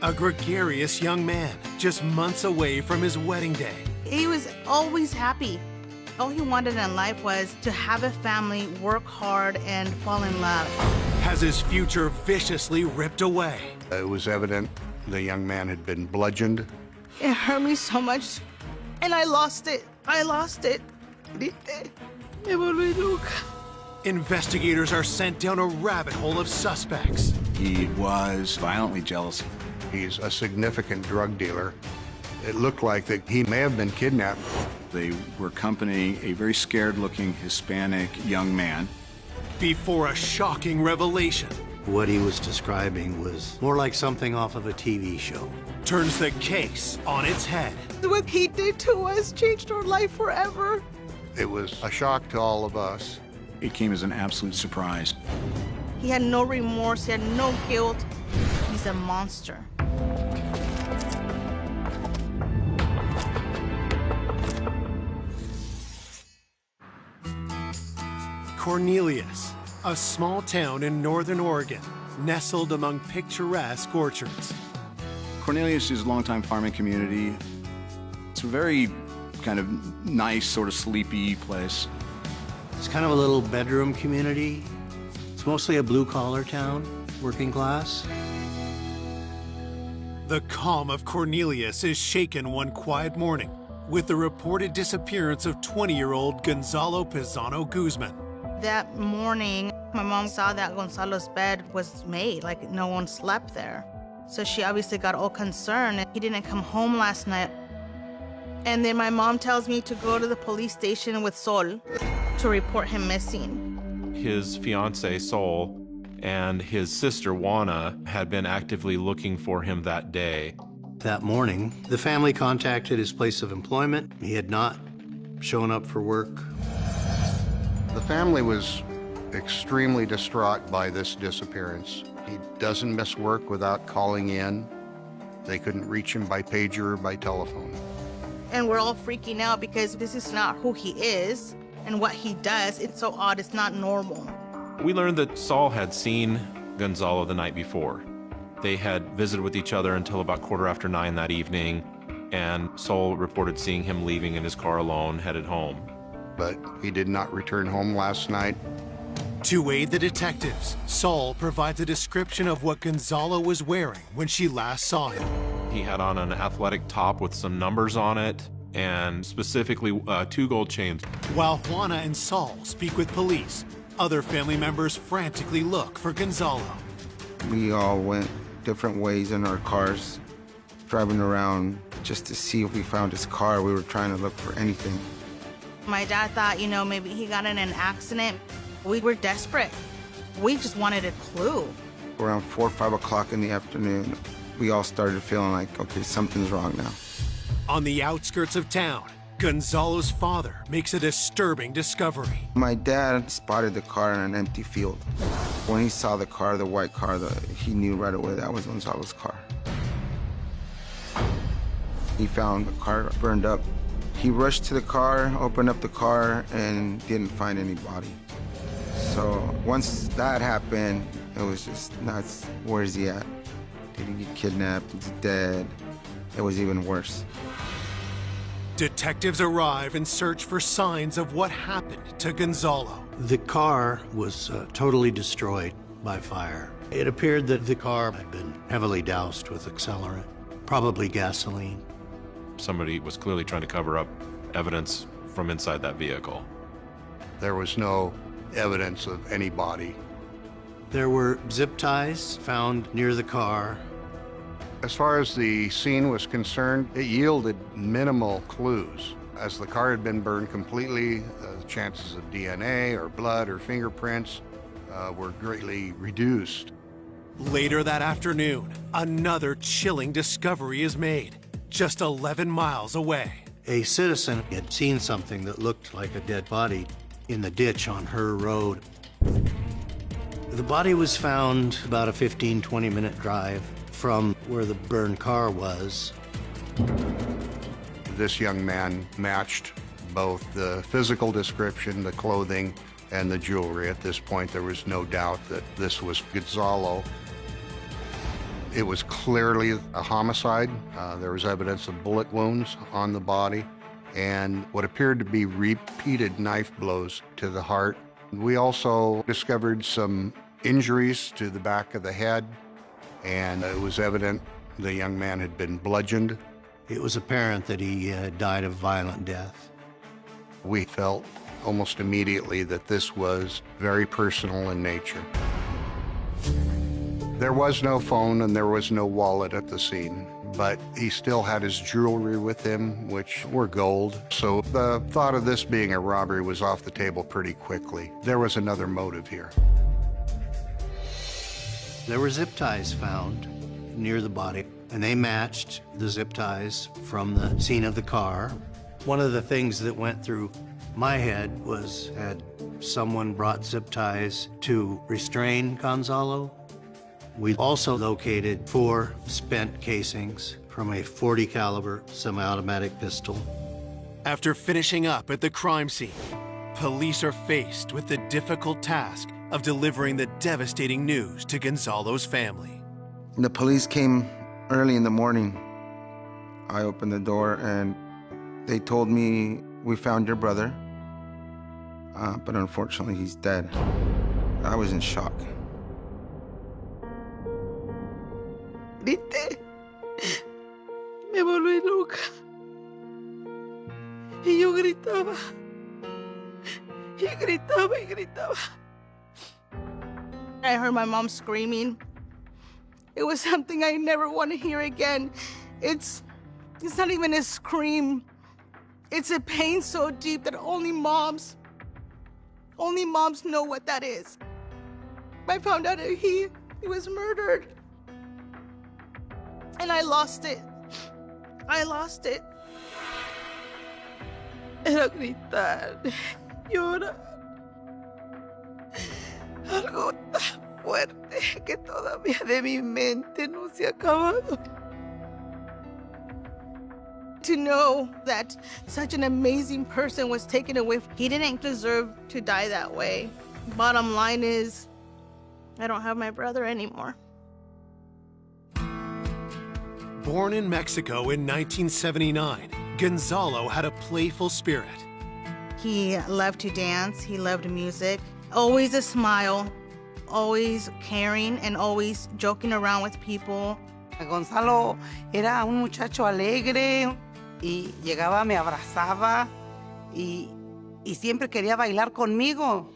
A gregarious young man, just months away from his wedding day. He was always happy. All he wanted in life was to have a family, work hard, and fall in love. Has his future viciously ripped away. It was evident the young man had been bludgeoned. It hurt me so much, and I lost it. I lost it. Me volví loca. Investigators are sent down a rabbit hole of suspects. He was violently jealous. He's a significant drug dealer. It looked like that he may have been kidnapped. They were accompanying a very scared-looking Hispanic young man. Before a shocking revelation What he was describing was more like something off of a TV show. turns the case on its head. What he did to us changed our life forever. It was a shock to all of us. It came as an absolute surprise. He had no remorse, he had no guilt. He's a monster. Cornelius, a small town in northern Oregon, nestled among picturesque orchards. Cornelius is a longtime farming community. It's a very kind of nice, sort of sleepy place. It's kind of a little bedroom community. It's mostly a blue-collar town, working class. The calm of Cornelius is shaken one quiet morning with the reported disappearance of 20-year-old Gonzalo Pizano Guzman. That morning, my mom saw that Gonzalo's bed was made, like no one slept there. So she obviously got all concerned. He didn't come home last night. And then my mom tells me to go to the police station with Sol to report him missing. His fiancée, Sol, and his sister, Juana, had been actively looking for him that day. That morning, the family contacted his place of employment. He had not shown up for work. The family was extremely distraught by this disappearance. He doesn't miss work without calling in. They couldn't reach him by pager or by telephone. And we're all freaking out because this is not who he is and what he does. It's so odd, it's not normal. We learned that Saul had seen Gonzalo the night before. They had visited with each other until about 9:15 that evening, and Saul reported seeing him leaving in his car alone, headed home. But he did not return home last night. To aid the detectives, Saul provides a description of what Gonzalo was wearing when she last saw him. He had on an athletic top with some numbers on it, and specifically 2 gold chains. While Juana and Saul speak with police, other family members frantically look for Gonzalo. We all went different ways in our cars, driving around just to see if we found his car. We were trying to look for anything. My dad thought, maybe he got in an accident. We were desperate. We just wanted a clue. Around 4 or 5 o'clock in the afternoon, we all started feeling like, okay, something's wrong now. On the outskirts of town, Gonzalo's father makes a disturbing discovery. My dad spotted the car in an empty field. When he saw the car, the white car, he knew right away that was Gonzalo's car. He found the car burned up. He rushed to the car, opened up the car, and didn't find any body. So once that happened, it was just nuts. Where is he at? Did he get kidnapped? Is he dead? It was even worse. Detectives arrive and search for signs of what happened to Gonzalo. The car was totally destroyed by fire. It appeared that the car had been heavily doused with accelerant, probably gasoline. Somebody was clearly trying to cover up evidence from inside that vehicle. There was no evidence of any body. There were zip ties found near the car. As far as the scene was concerned, it yielded minimal clues. As the car had been burned completely, the chances of DNA or blood or fingerprints were greatly reduced. Later that afternoon, another chilling discovery is made, just 11 miles away. A citizen had seen something that looked like a dead body in the ditch on her road. The body was found about a 15-20-minute drive from where the burned car was. This young man matched both the physical description, the clothing, and the jewelry. At this point, there was no doubt that this was Gonzalo. It was clearly a homicide. There was evidence of bullet wounds on the body and what appeared to be repeated knife blows to the heart. We also discovered some injuries to the back of the head, and it was evident the young man had been bludgeoned. It was apparent that he died a violent death. We felt almost immediately that this was very personal in nature. There was no phone and there was no wallet at the scene, but he still had his jewelry with him, which were gold. So the thought of this being a robbery was off the table pretty quickly. There was another motive here. There were zip ties found near the body, and they matched the zip ties from the scene of the car. One of the things that went through my head was, had someone brought zip ties to restrain Gonzalo? We also located 4 spent casings from a .40 caliber semi-automatic pistol. After finishing up at the crime scene, police are faced with the difficult task of delivering the devastating news to Gonzalo's family. The police came early in the morning. I opened the door and they told me, "We found your brother, but unfortunately he's dead." I was in shock. Grité. Me volví loca. Y yo gritaba. Y gritaba y gritaba. I heard my mom screaming. It was something I never want to hear again. It's not even a scream. It's a pain so deep that only moms know what that is. I found out that he was murdered. And I lost it. I lost it. Era gritar, llorar. Algo tan fuerte que todavía de mi mente no se ha acabado. To know that such an amazing person was taken away, he didn't deserve to die that way. Bottom line is, I don't have my brother anymore. Born in Mexico in 1979, Gonzalo had a playful spirit. He loved to dance, he loved music, always a smile, always caring, and always joking around with people. Gonzalo era un muchacho alegre y llegaba, me abrazaba y siempre quería bailar conmigo.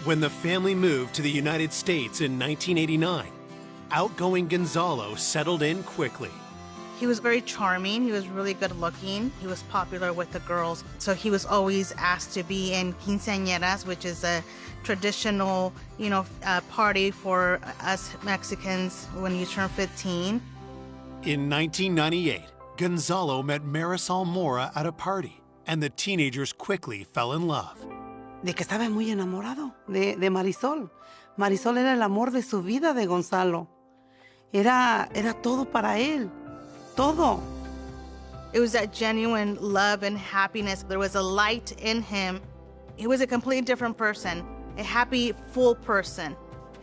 When the family moved to the United States in 1989, outgoing Gonzalo settled in quickly. He was very charming. He was really good looking. He was popular with the girls. So he was always asked to be in quinceañeras, which is a traditional, party for us Mexicans when you turn 15. In 1998, Gonzalo met Marisol Mora at a party, and the teenagers quickly fell in love. De que estaba muy enamorado de Marisol. Marisol era el amor de su vida de Gonzalo. Era todo para él. Todo. It was that genuine love and happiness. There was a light in him. He was a completely different person, a happy, full person.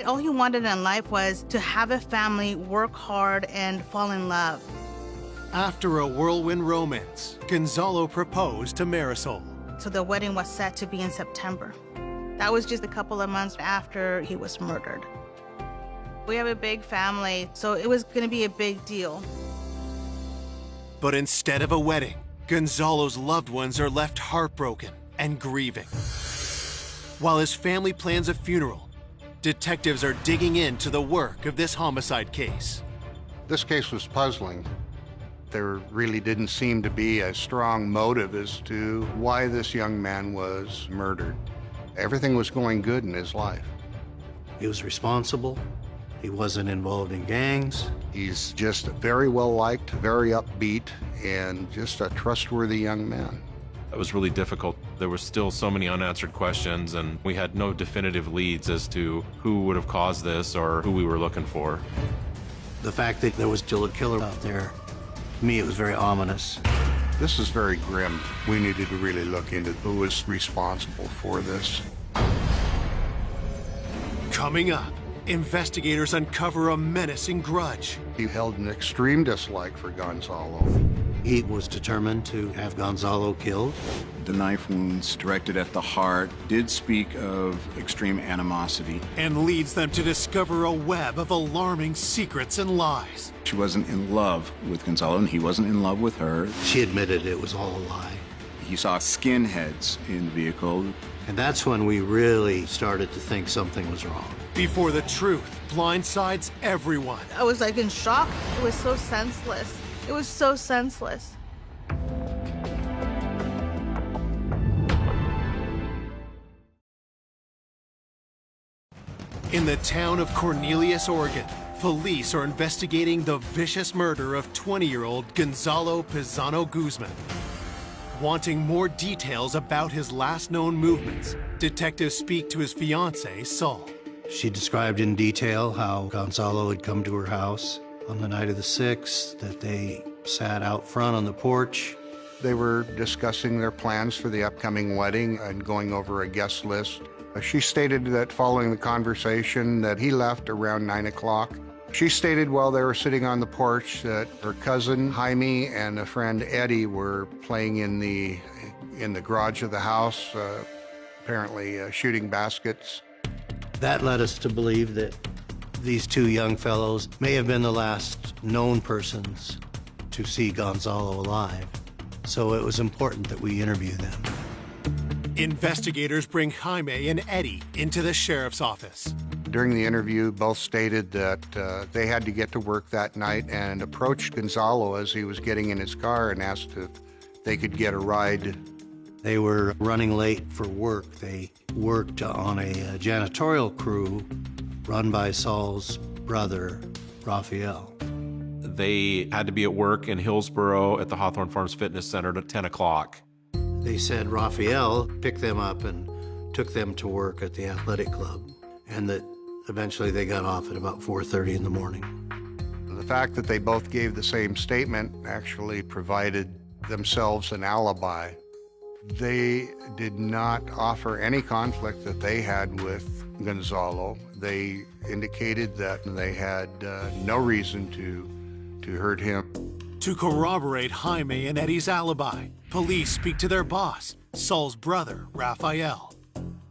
All he wanted in life was to have a family, work hard, and fall in love. After a whirlwind romance, Gonzalo proposed to Marisol. So the wedding was set to be in September. That was just a couple of months after he was murdered. We have a big family, so it was going to be a big deal. But instead of a wedding, Gonzalo's loved ones are left heartbroken and grieving. While his family plans a funeral, detectives are digging into the work of this homicide case. This case was puzzling. There really didn't seem to be a strong motive as to why this young man was murdered. Everything was going good in his life. He was responsible. He wasn't involved in gangs. He's just very well liked, very upbeat, and just a trustworthy young man. It was really difficult. There were still so many unanswered questions, and we had no definitive leads as to who would have caused this or who we were looking for. The fact that there was still a killer out there, to me, it was very ominous. This is very grim. We needed to really look into who was responsible for this. Coming up, investigators uncover a menacing grudge He held an extreme dislike for Gonzalo. He was determined to have Gonzalo killed. The knife wounds directed at the heart did speak of extreme animosity. And leads them to discover a web of alarming secrets and lies. She wasn't in love with Gonzalo, and he wasn't in love with her. She admitted it was all a lie. He saw skinheads in the vehicle. And that's when we really started to think something was wrong. Before the truth blindsides everyone. I was like in shock. It was so senseless. It was so senseless. In the town of Cornelius, Oregon, police are investigating the vicious murder of 20-year-old Gonzalo Pizano Guzman. Wanting more details about his last known movements, detectives speak to his fiancée, Sol. She described in detail how Gonzalo had come to her house on the night of the 6th, that they sat out front on the porch. They were discussing their plans for the upcoming wedding and going over a guest list. She stated that following the conversation that he left around 9 o'clock. She stated while they were sitting on the porch that her cousin Jaime and a friend Eddie were playing in the garage of the house, apparently shooting baskets. That led us to believe that these two young fellows may have been the last known persons to see Gonzalo alive. So it was important that we interview them. Investigators bring Jaime and Eddie into the sheriff's office. During the interview, both stated that they had to get to work that night and approached Gonzalo as he was getting in his car and asked if they could get a ride. They were running late for work. They worked on a janitorial crew run by Saul's brother, Raphael. They had to be at work in Hillsboro at the Hawthorne Farms Fitness Center at 10 o'clock. They said Raphael picked them up and took them to work at the athletic club, and that eventually they got off at about 4:30 in the morning. The fact that they both gave the same statement actually provided themselves an alibi. They did not offer any conflict that they had with Gonzalo. They indicated that they had no reason to hurt him. To corroborate Jaime and Eddie's alibi, police speak to their boss, Saul's brother, Raphael.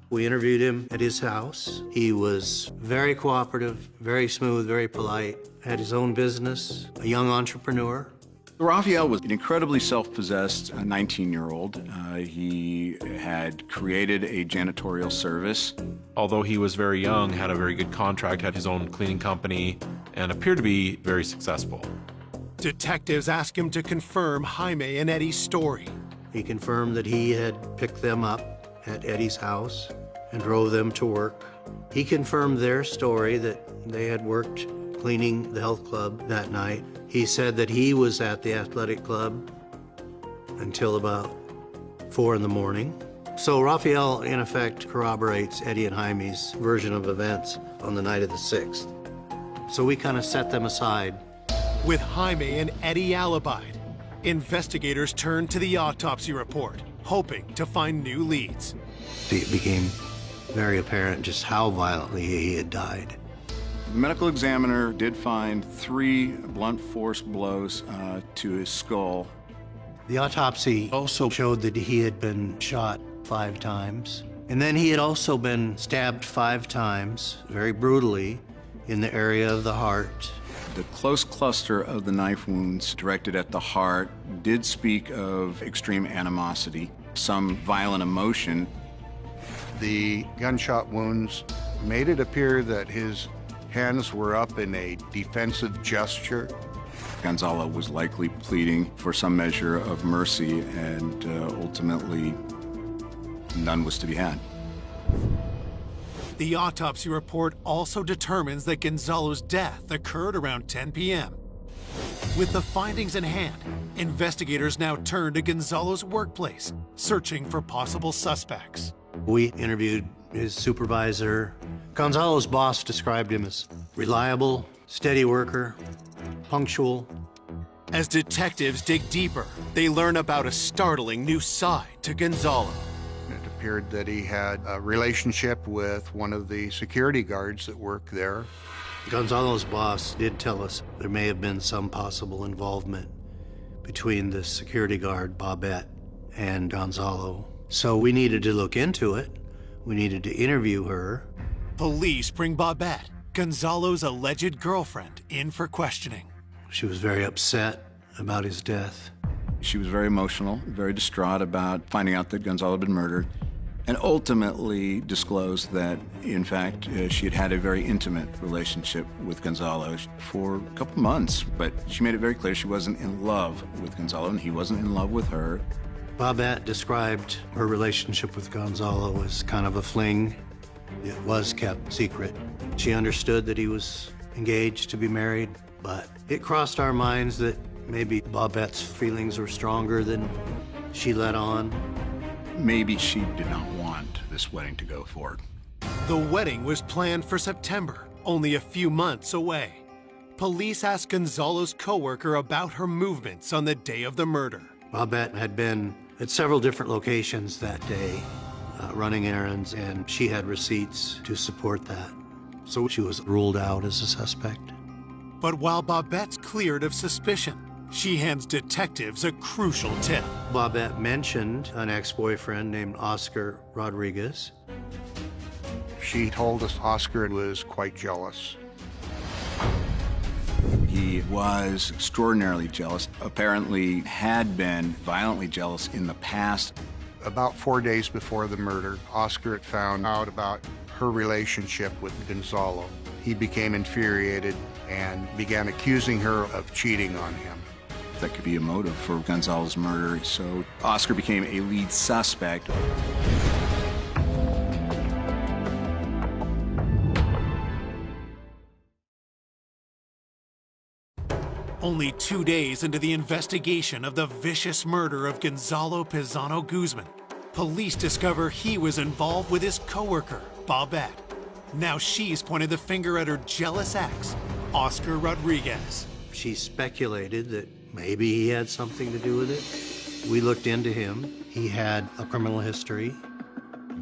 We interviewed him at his house. He was very cooperative, very smooth, very polite, had his own business, a young entrepreneur. Raphael was an incredibly self-possessed 19-year-old. He had created a janitorial service. Although he was very young, had a very good contract, had his own cleaning company, and appeared to be very successful. Detectives ask him to confirm Jaime and Eddie's story. He confirmed that he had picked them up at Eddie's house and drove them to work. He confirmed their story that they had worked cleaning the health club that night. He said that he was at the athletic club until about 4 in the morning. So Raphael, in effect, corroborates Eddie and Jaime's version of events on the night of the 6th. So we kind of set them aside. With Jaime and Eddie alibied, investigators turned to the autopsy report, hoping to find new leads. It became very apparent just how violently he had died. The medical examiner did find 3 blunt force blows to his skull. The autopsy also showed that he had been shot 5 times. And then he had also been stabbed 5 times, very brutally, in the area of the heart. The close cluster of the knife wounds directed at the heart did speak of extreme animosity, some violent emotion. The gunshot wounds made it appear that his hands were up in a defensive gesture. Gonzalo was likely pleading for some measure of mercy, and ultimately, none was to be had. The autopsy report also determines that Gonzalo's death occurred around 10 p.m. With the findings in hand, investigators now turn to Gonzalo's workplace, searching for possible suspects. We interviewed his supervisor. Gonzalo's boss described him as reliable, steady worker, punctual. As detectives dig deeper, they learn about a startling new side to Gonzalo. It appeared that he had a relationship with one of the security guards that worked there. Gonzalo's boss did tell us there may have been some possible involvement between the security guard, Bobette, and Gonzalo. So we needed to look into it. We needed to interview her. Police bring Bobette, Gonzalo's alleged girlfriend, in for questioning. She was very upset about his death. She was very emotional, very distraught about finding out that Gonzalo had been murdered, and ultimately disclosed that, in fact, she had had a very intimate relationship with Gonzalo for a couple months, but she made it very clear she wasn't in love with Gonzalo, and he wasn't in love with her. Bobette described her relationship with Gonzalo as kind of a fling. It was kept secret. She understood that he was engaged to be married, but it crossed our minds that maybe Bobette's feelings were stronger than she let on. Maybe she did not want this wedding to go forward. The wedding was planned for September, only a few months away. Police asked Gonzalo's coworker about her movements on the day of the murder. Bobette had been at several different locations that day, running errands, and she had receipts to support that. So she was ruled out as a suspect. But while Bobette's cleared of suspicion, she hands detectives a crucial tip. Bobette mentioned an ex-boyfriend named Oscar Rodriguez. She told us Oscar was quite jealous. He was extraordinarily jealous, apparently had been violently jealous in the past. About 4 days before the murder, Oscar had found out about her relationship with Gonzalo. He became infuriated and began accusing her of cheating on him. That could be a motive for Gonzalo's murder, so Oscar became a lead suspect. Only 2 days into the investigation of the vicious murder of Gonzalo Pizano Guzman, police discover he was involved with his coworker, Bobette. Now she's pointed the finger at her jealous ex, Oscar Rodriguez. She speculated that maybe he had something to do with it. We looked into him. He had a criminal history.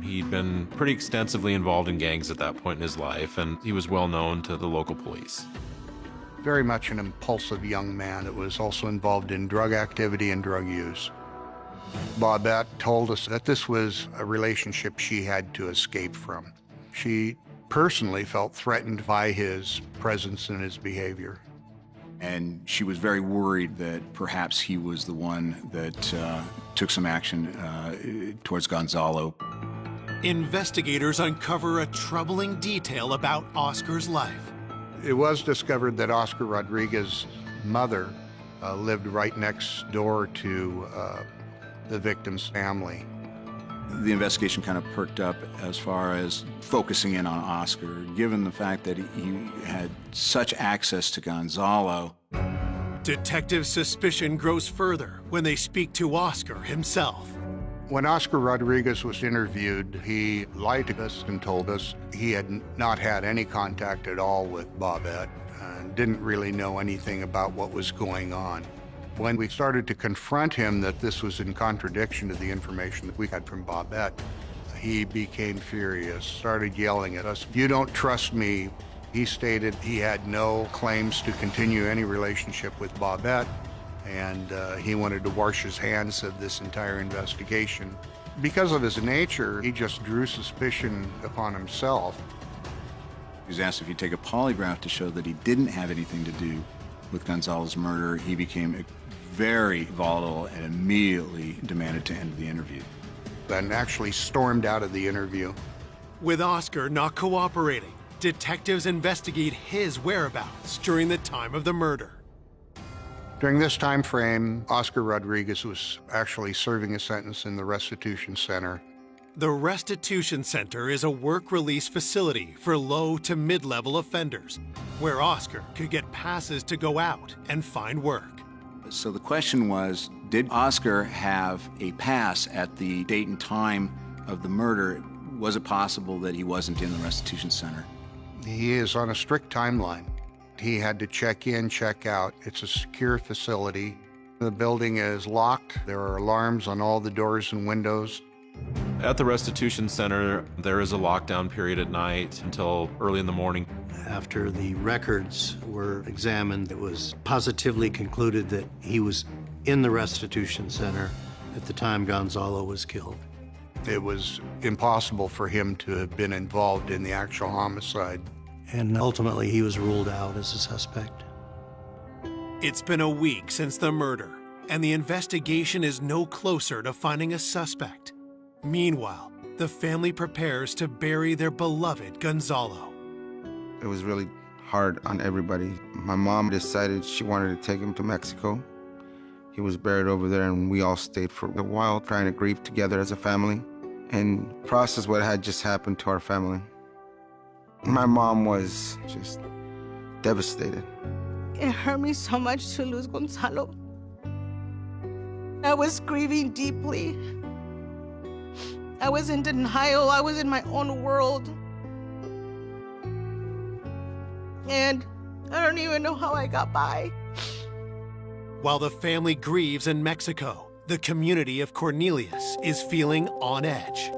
He'd been pretty extensively involved in gangs at that point in his life, and he was well known to the local police. Very much an impulsive young man that was also involved in drug activity and drug use. Bobette told us that this was a relationship she had to escape from. She personally felt threatened by his presence and his behavior. And she was very worried that perhaps he was the one that took some action towards Gonzalo. Investigators uncover a troubling detail about Oscar's life. It was discovered that Oscar Rodriguez's mother lived right next door to the victim's family. The investigation kind of perked up as far as focusing in on Oscar, given the fact that he had such access to Gonzalo. Detective suspicion grows further when they speak to Oscar himself. When Oscar Rodriguez was interviewed, he lied to us and told us he had not had any contact at all with Bobette and didn't really know anything about what was going on. When we started to confront him that this was in contradiction to the information that we had from Bobette, he became furious, started yelling at us, "You don't trust me." He stated he had no claims to continue any relationship with Bobette, and he wanted to wash his hands of this entire investigation. Because of his nature, he just drew suspicion upon himself. He was asked if he'd take a polygraph to show that he didn't have anything to do with Gonzalo's murder. He became very volatile and immediately demanded to end the interview. And actually stormed out of the interview. With Oscar not cooperating, detectives investigate his whereabouts during the time of the murder. During this time frame, Oscar Rodriguez was actually serving a sentence in the Restitution Center. The Restitution Center is a work-release facility for low to mid-level offenders, where Oscar could get passes to go out and find work. So the question was, did Oscar have a pass at the date and time of the murder? Was it possible that he wasn't in the Restitution Center? He is on a strict timeline. He had to check in, check out. It's a secure facility. The building is locked. There are alarms on all the doors and windows. At the Restitution Center, there is a lockdown period at night until early in the morning. After the records were examined, it was positively concluded that he was in the restitution center at the time Gonzalo was killed. It was impossible for him to have been involved in the actual homicide. And ultimately, he was ruled out as a suspect. It's been a week since the murder, and the investigation is no closer to finding a suspect. Meanwhile, the family prepares to bury their beloved Gonzalo. It was really hard on everybody. My mom decided she wanted to take him to Mexico. He was buried over there, and we all stayed for a while trying to grieve together as a family and process what had just happened to our family. My mom was just devastated. It hurt me so much to lose Gonzalo. I was grieving deeply. I was in denial. I was in my own world. And I don't even know how I got by. While the family grieves in Mexico, the community of Cornelius is feeling on edge.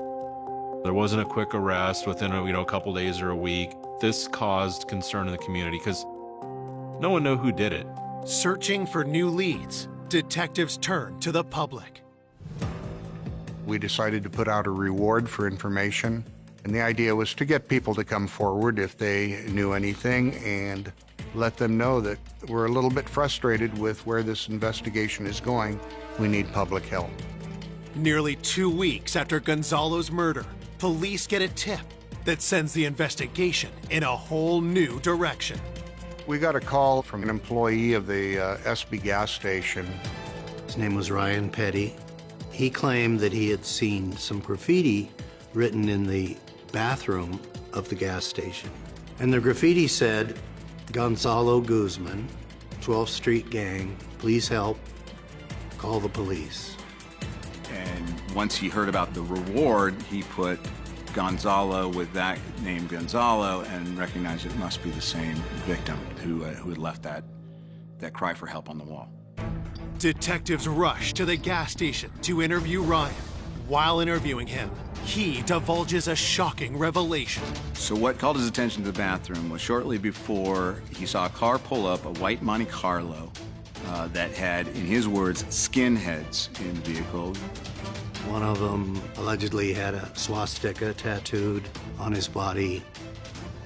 There wasn't a quick arrest within a couple days or a week. This caused concern in the community because no one knew who did it. Searching for new leads, detectives turn to the public. We decided to put out a reward for information, and the idea was to get people to come forward if they knew anything and let them know that we're a little bit frustrated with where this investigation is going. We need public help. Nearly 2 weeks after Gonzalo's murder, police get a tip that sends the investigation in a whole new direction. We got a call from an employee of the SB gas station. His name was Ryan Petty. He claimed that he had seen some graffiti written in the bathroom of the gas station. And the graffiti said, "Gonzalo Guzman, 12th Street Gang, please help, call the police." And once he heard about the reward, he put Gonzalo with that name Gonzalo and recognized it must be the same victim who had left that cry for help on the wall. Detectives rush to the gas station to interview Ryan. While interviewing him, he divulges a shocking revelation. So what called his attention to the bathroom was shortly before he saw a car pull up, a white Monte Carlo, that had, in his words, skinheads in the vehicle. One of them allegedly had a swastika tattooed on his body.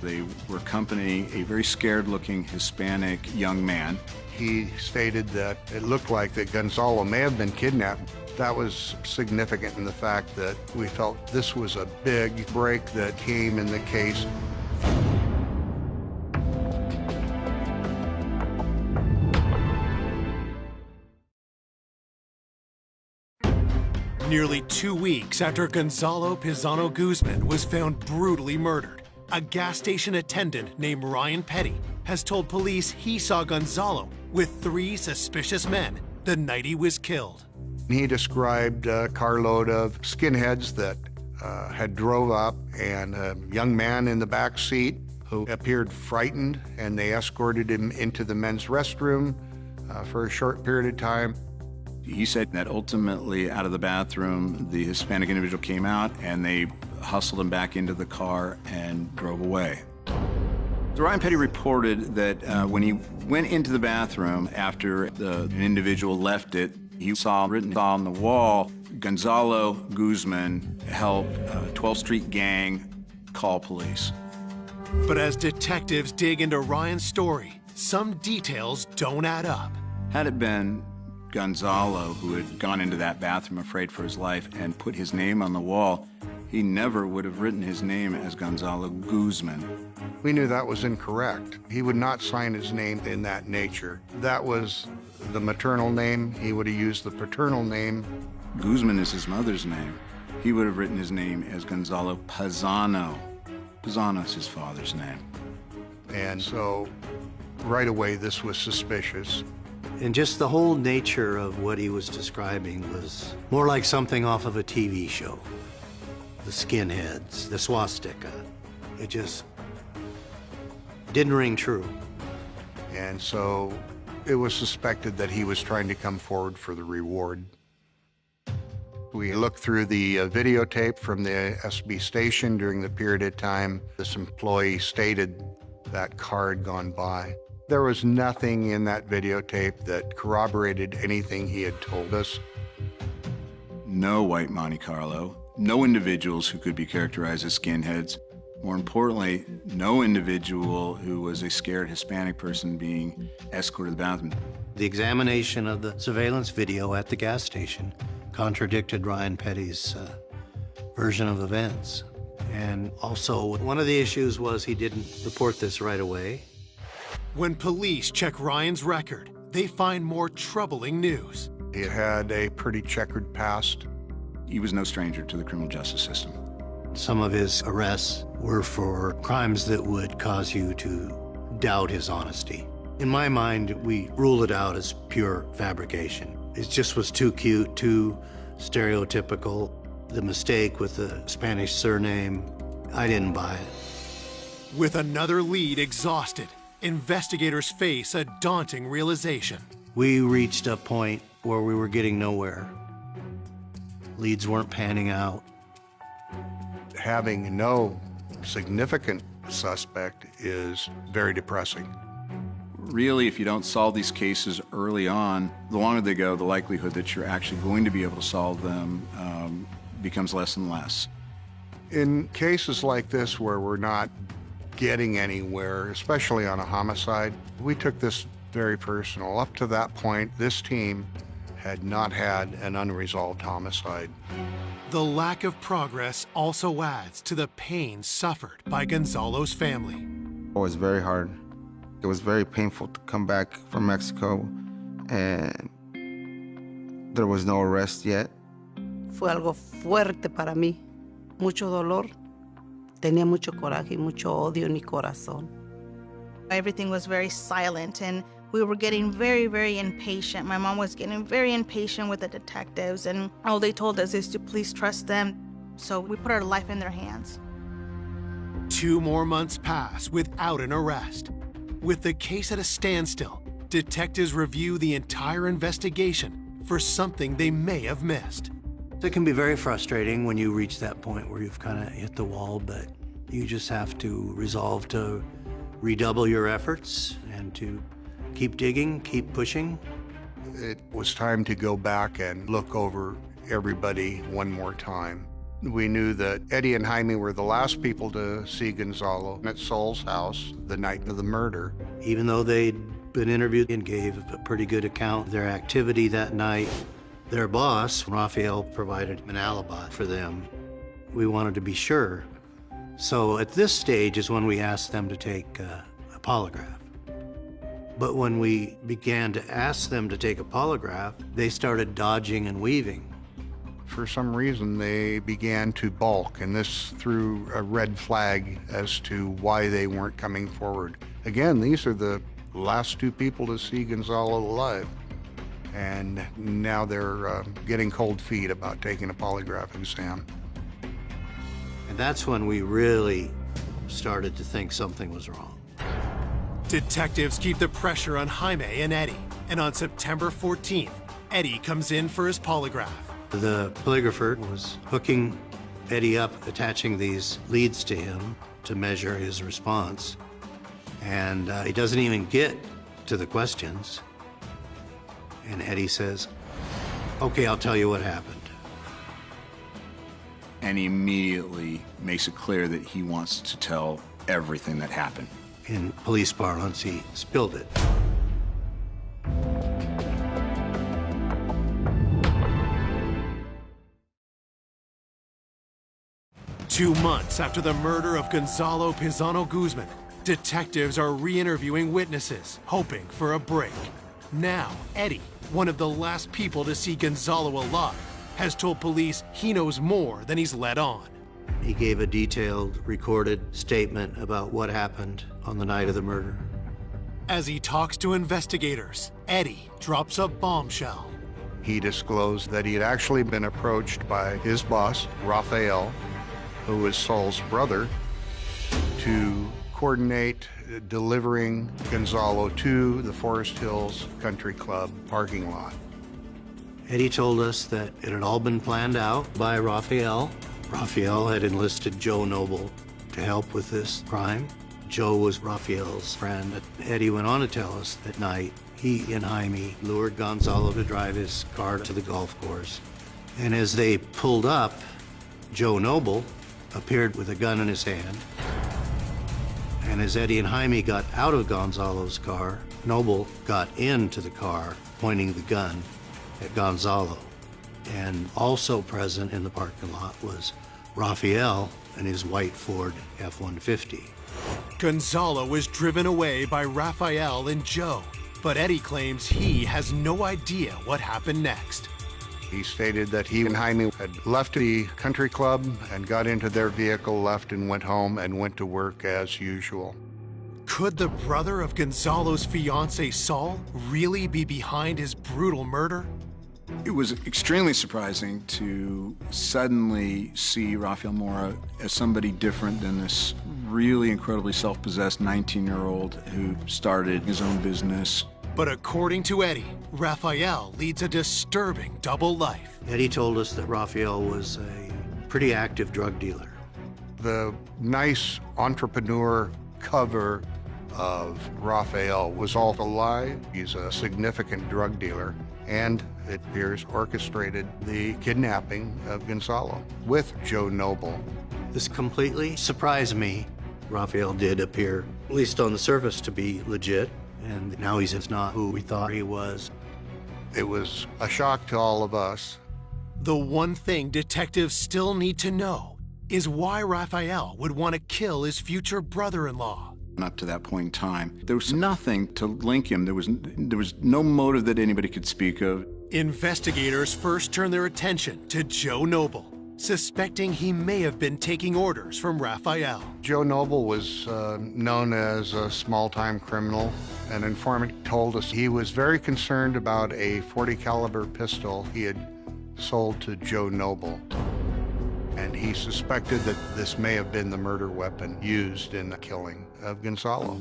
They were accompanying a very scared-looking Hispanic young man. He stated that it looked like that Gonzalo may have been kidnapped. That was significant in the fact that we felt this was a big break that came in the case. Nearly 2 weeks after Gonzalo Pizano Guzman was found brutally murdered, a gas station attendant named Ryan Petty has told police he saw Gonzalo with 3 suspicious men the night he was killed. He described a carload of skinheads that had drove up and a young man in the back seat who appeared frightened, and they escorted him into the men's restroom for a short period of time. He said that ultimately out of the bathroom, the Hispanic individual came out and they hustled him back into the car and drove away. So Ryan Petty reported that when he went into the bathroom after an individual left it, he saw written on the wall, "Gonzalo Guzman, help, 12th Street Gang, call police." But as detectives dig into Ryan's story, some details don't add up. Had it been Gonzalo who had gone into that bathroom afraid for his life and put his name on the wall, he never would have written his name as Gonzalo Guzman. We knew that was incorrect. He would not sign his name in that nature. That was the maternal name. He would have used the paternal name. Guzman is his mother's name. He would have written his name as Gonzalo Pizano. Pizano is his father's name. And so right away, this was suspicious. And just the whole nature of what he was describing was more like something off of a TV show. The skinheads, the swastika. It just didn't ring true. And so it was suspected that he was trying to come forward for the reward. We looked through the videotape from the SB station during the period of time this employee stated that car had gone by. There was nothing in that videotape that corroborated anything he had told us. No white Monte Carlo, no individuals who could be characterized as skinheads. More importantly, no individual who was a scared Hispanic person being escorted to the bathroom. The examination of the surveillance video at the gas station contradicted Ryan Petty's version of events. And also, one of the issues was he didn't report this right away. When police check Ryan's record, they find more troubling news. He had a pretty checkered past. He was no stranger to the criminal justice system. Some of his arrests were for crimes that would cause you to doubt his honesty. In my mind, we ruled it out as pure fabrication. It just was too cute, too stereotypical. The mistake with the Spanish surname, I didn't buy it. With another lead exhausted, investigators face a daunting realization. We reached a point where we were getting nowhere. Leads weren't panning out. Having no significant suspect is very depressing. Really, if you don't solve these cases early on, the longer they go, the likelihood that you're actually going to be able to solve them becomes less and less. In cases like this where we're not getting anywhere, especially on a homicide, we took this very personal. Up to that point, this team had not had an unresolved homicide. The lack of progress also adds to the pain suffered by Gonzalo's family. It was very hard. It was very painful to come back from Mexico and there was no arrest yet. Fue algo fuerte para mí, mucho dolor. Tenía mucho coraje y mucho odio en mi corazón. Everything was very silent, and we were getting very, very impatient. My mom was getting very impatient with the detectives, and all they told us is to please trust them. So we put our life in their hands. 2 more months pass without an arrest. With the case at a standstill, detectives review the entire investigation for something they may have missed. It can be very frustrating when you reach that point where you've kind of hit the wall, but you just have to resolve to redouble your efforts and to keep digging, keep pushing. It was time to go back and look over everybody one more time. We knew that Eddie and Jaime were the last people to see Gonzalo at Saul's house the night of the murder. Even though they'd been interviewed and gave a pretty good account of their activity that night, their boss, Rafael, provided an alibi for them. We wanted to be sure. So at this stage is when we asked them to take a polygraph. But when we began to ask them to take a polygraph, they started dodging and weaving. For some reason, they began to balk, and this threw a red flag as to why they weren't coming forward. Again, these are the last 2 people to see Gonzalo alive. And now they're getting cold feet about taking a polygraph exam. And that's when we really started to think something was wrong. Detectives keep the pressure on Jaime and Eddie, and on September 14th, Eddie comes in for his polygraph. The polygrapher was hooking Eddie up, attaching these leads to him to measure his response. And he doesn't even get to the questions. And Eddie says, "Okay, I'll tell you what happened." And he immediately makes it clear that he wants to tell everything that happened. In police parlance, he spilled it. Two months after the murder of Gonzalo Pizano Guzman, detectives are re-interviewing witnesses, hoping for a break. Now, Eddie, one of the last people to see Gonzalo alive, has told police he knows more than he's let on. He gave a detailed, recorded statement about what happened on the night of the murder. As he talks to investigators, Eddie drops a bombshell. He disclosed that he had actually been approached by his boss, Rafael, who was Saul's brother, to coordinate delivering Gonzalo to the Forest Hills Country Club parking lot. Eddie told us that it had all been planned out by Rafael. Rafael had enlisted Joe Noble to help with this crime. Joe was Rafael's friend. Eddie went on to tell us that night he and Jaime lured Gonzalo to drive his car to the golf course. And as they pulled up, Joe Noble appeared with a gun in his hand. And as Eddie and Jaime got out of Gonzalo's car, Noble got into the car, pointing the gun at Gonzalo. And also present in the parking lot was Rafael and his white Ford F-150. Gonzalo was driven away by Rafael and Joe, but Eddie claims he has no idea what happened next. He stated that he and Jaime had left the country club and got into their vehicle, left and went home and went to work as usual. Could the brother of Gonzalo's fiancée, Saul, really be behind his brutal murder? It was extremely surprising to suddenly see Rafael Mora as somebody different than this really incredibly self-possessed 19-year-old who started his own business. But according to Eddie, Rafael leads a disturbing double life. Eddie told us that Rafael was a pretty active drug dealer. The nice entrepreneur cover of Rafael was all a lie. He's a significant drug dealer, and it appears orchestrated the kidnapping of Gonzalo with Joe Noble. This completely surprised me. Rafael did appear, at least on the surface, to be legit, and now he's just not who we thought he was. It was a shock to all of us. The one thing detectives still need to know is why Rafael would want to kill his future brother-in-law. Up to that point in time, there was nothing to link him. There was no motive that anybody could speak of. Investigators first turned their attention to Joe Noble, suspecting he may have been taking orders from Rafael. Joe Noble was known as a small-time criminal. An informant told us he was very concerned about a .40 caliber pistol he had sold to Joe Noble. And he suspected that this may have been the murder weapon used in the killing of Gonzalo.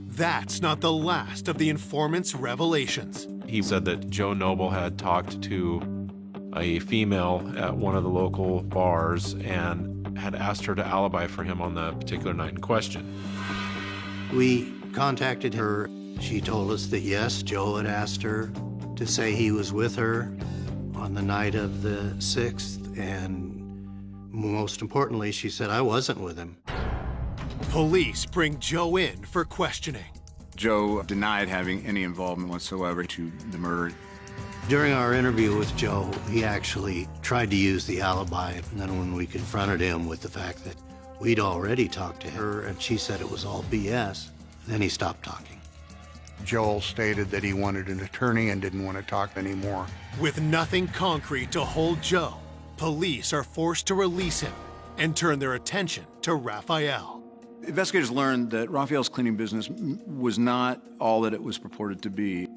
That's not the last of the informant's revelations. He said that Joe Noble had talked to a female at one of the local bars and had asked her to alibi for him on the particular night in question. We contacted her. She told us that yes, Joe had asked her to say he was with her on the night of the 6th, and most importantly, she said, I wasn't with him. Police bring Joe in for questioning. Joe denied having any involvement whatsoever to the murder. During our interview with Joe, he actually tried to use the alibi, and then when we confronted him with the fact that we'd already talked to her and she said it was all BS, then he stopped talking. Joel stated that he wanted an attorney and didn't want to talk anymore. With nothing concrete to hold Joe, police are forced to release him and turn their attention to Rafael. Investigators learned that Rafael's cleaning business was not all that it was purported to be.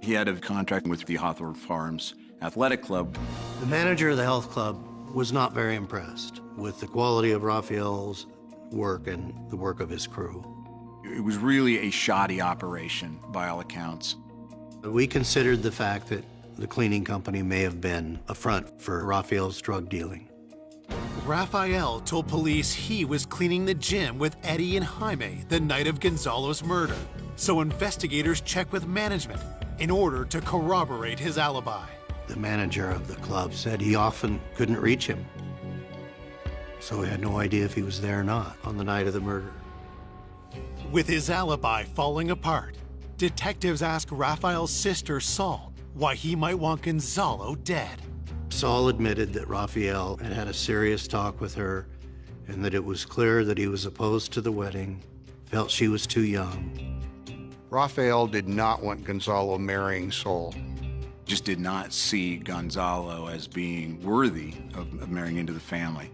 He had a contract with the Hawthorne Farms Athletic Club. The manager of the health club was not very impressed with the quality of Rafael's work and the work of his crew. It was really a shoddy operation by all accounts. We considered the fact that the cleaning company may have been a front for Rafael's drug dealing. Rafael told police he was cleaning the gym with Eddie and Jaime the night of Gonzalo's murder. So investigators checked with management in order to corroborate his alibi. The manager of the club said he often couldn't reach him. So we had no idea if he was there or not on the night of the murder. With his alibi falling apart, detectives asked Rafael's sister, Saul, why he might want Gonzalo dead. Saul admitted that Rafael had had a serious talk with her and that it was clear that he was opposed to the wedding, felt she was too young. Rafael did not want Gonzalo marrying Sol. Just did not see Gonzalo as being worthy of marrying into the family.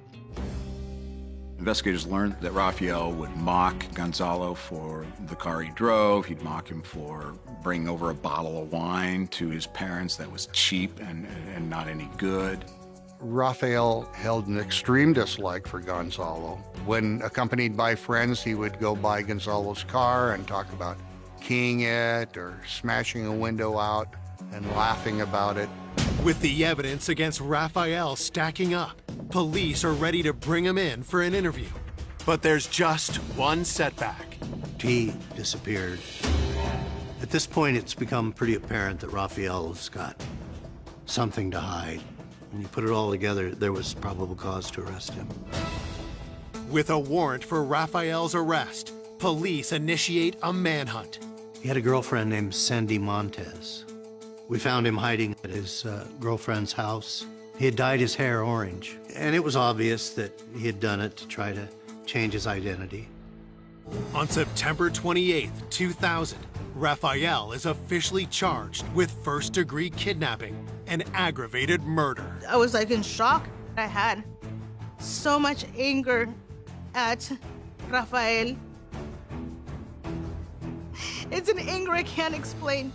Investigators learned that Rafael would mock Gonzalo for the car he drove. He'd mock him for bringing over a bottle of wine to his parents that was cheap and not any good. Rafael held an extreme dislike for Gonzalo. When accompanied by friends, he would go by Gonzalo's car and talk about keying it or smashing a window out and laughing about it. With the evidence against Rafael stacking up, police are ready to bring him in for an interview. But there's just one setback. he disappeared. At this point, it's become pretty apparent that Raphael's got something to hide. When you put it all together, there was probable cause to arrest him. With a warrant for Raphael's arrest, police initiate a manhunt. He had a girlfriend named Sandy Montez. We found him hiding at his girlfriend's house. He had dyed his hair orange, and it was obvious that he had done it to try to change his identity. On September 28, 2000, Raphael is officially charged with first-degree kidnapping and aggravated murder. I was like in shock. I had so much anger at Rafael. It's an anger I can't explain.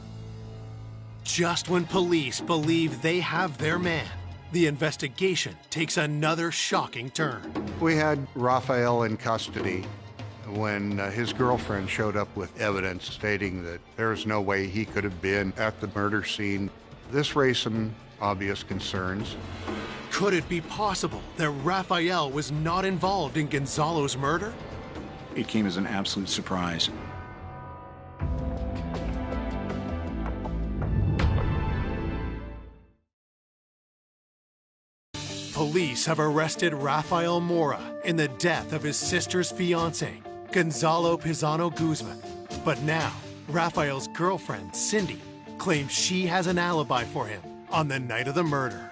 Just when police believe they have their man, the investigation takes another shocking turn. We had Raphael in custody when his girlfriend showed up with evidence stating that there's no way he could have been at the murder scene. This raised some obvious concerns. Could it be possible that Raphael was not involved in Gonzalo's murder? It came as an absolute surprise. Police have arrested Rafael Mora in the death of his sister's fiancé, Gonzalo Pizano Guzman. But now, Rafael's girlfriend, Cindy, claims she has an alibi for him on the night of the murder.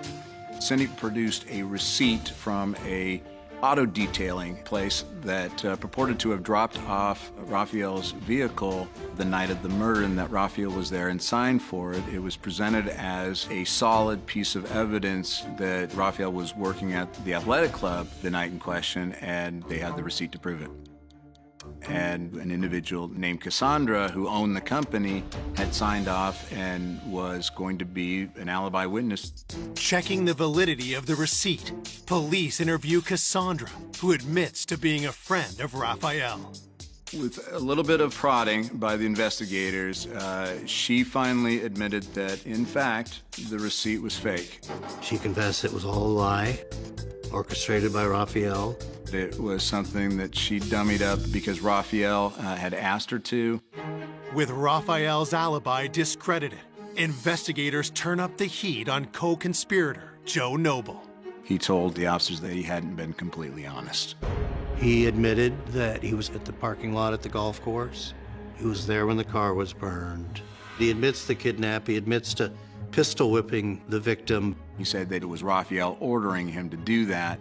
Cindy produced a receipt from a auto detailing place that purported to have dropped off Raphael's vehicle the night of the murder, and that Raphael was there and signed for it. It was presented as a solid piece of evidence that Raphael was working at the athletic club the night in question, and they had the receipt to prove it. And an individual named Cassandra, who owned the company, had signed off and was going to be an alibi witness. Checking the validity of the receipt, police interview Cassandra, who admits to being a friend of Raphael. With a little bit of prodding by the investigators, she finally admitted that, in fact, the receipt was fake. She confessed it was all a lie, orchestrated by Raphael. It was something that she dummied up because Raphael had asked her to. With Raphael's alibi discredited, investigators turn up the heat on co-conspirator Joe Noble. He told the officers that he hadn't been completely honest. He admitted that he was at the parking lot at the golf course. He was there when the car was burned. He admits to kidnap. He admits to pistol whipping the victim. He said that it was Raphael ordering him to do that.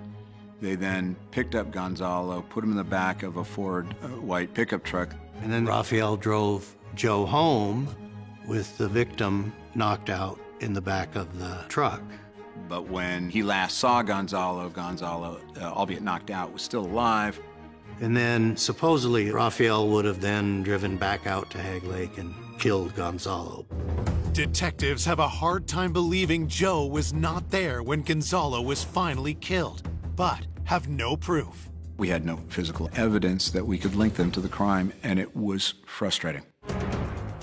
They then picked up Gonzalo, put him in the back of a Ford white pickup truck. And then Raphael drove Joe home with the victim knocked out in the back of the truck. But when he last saw Gonzalo, albeit knocked out, was still alive. And then supposedly Raphael would have then driven back out to Hag Lake and killed Gonzalo. Detectives have a hard time believing Joe was not there when Gonzalo was finally killed, but have no proof. We had no physical evidence that we could link them to the crime, and it was frustrating.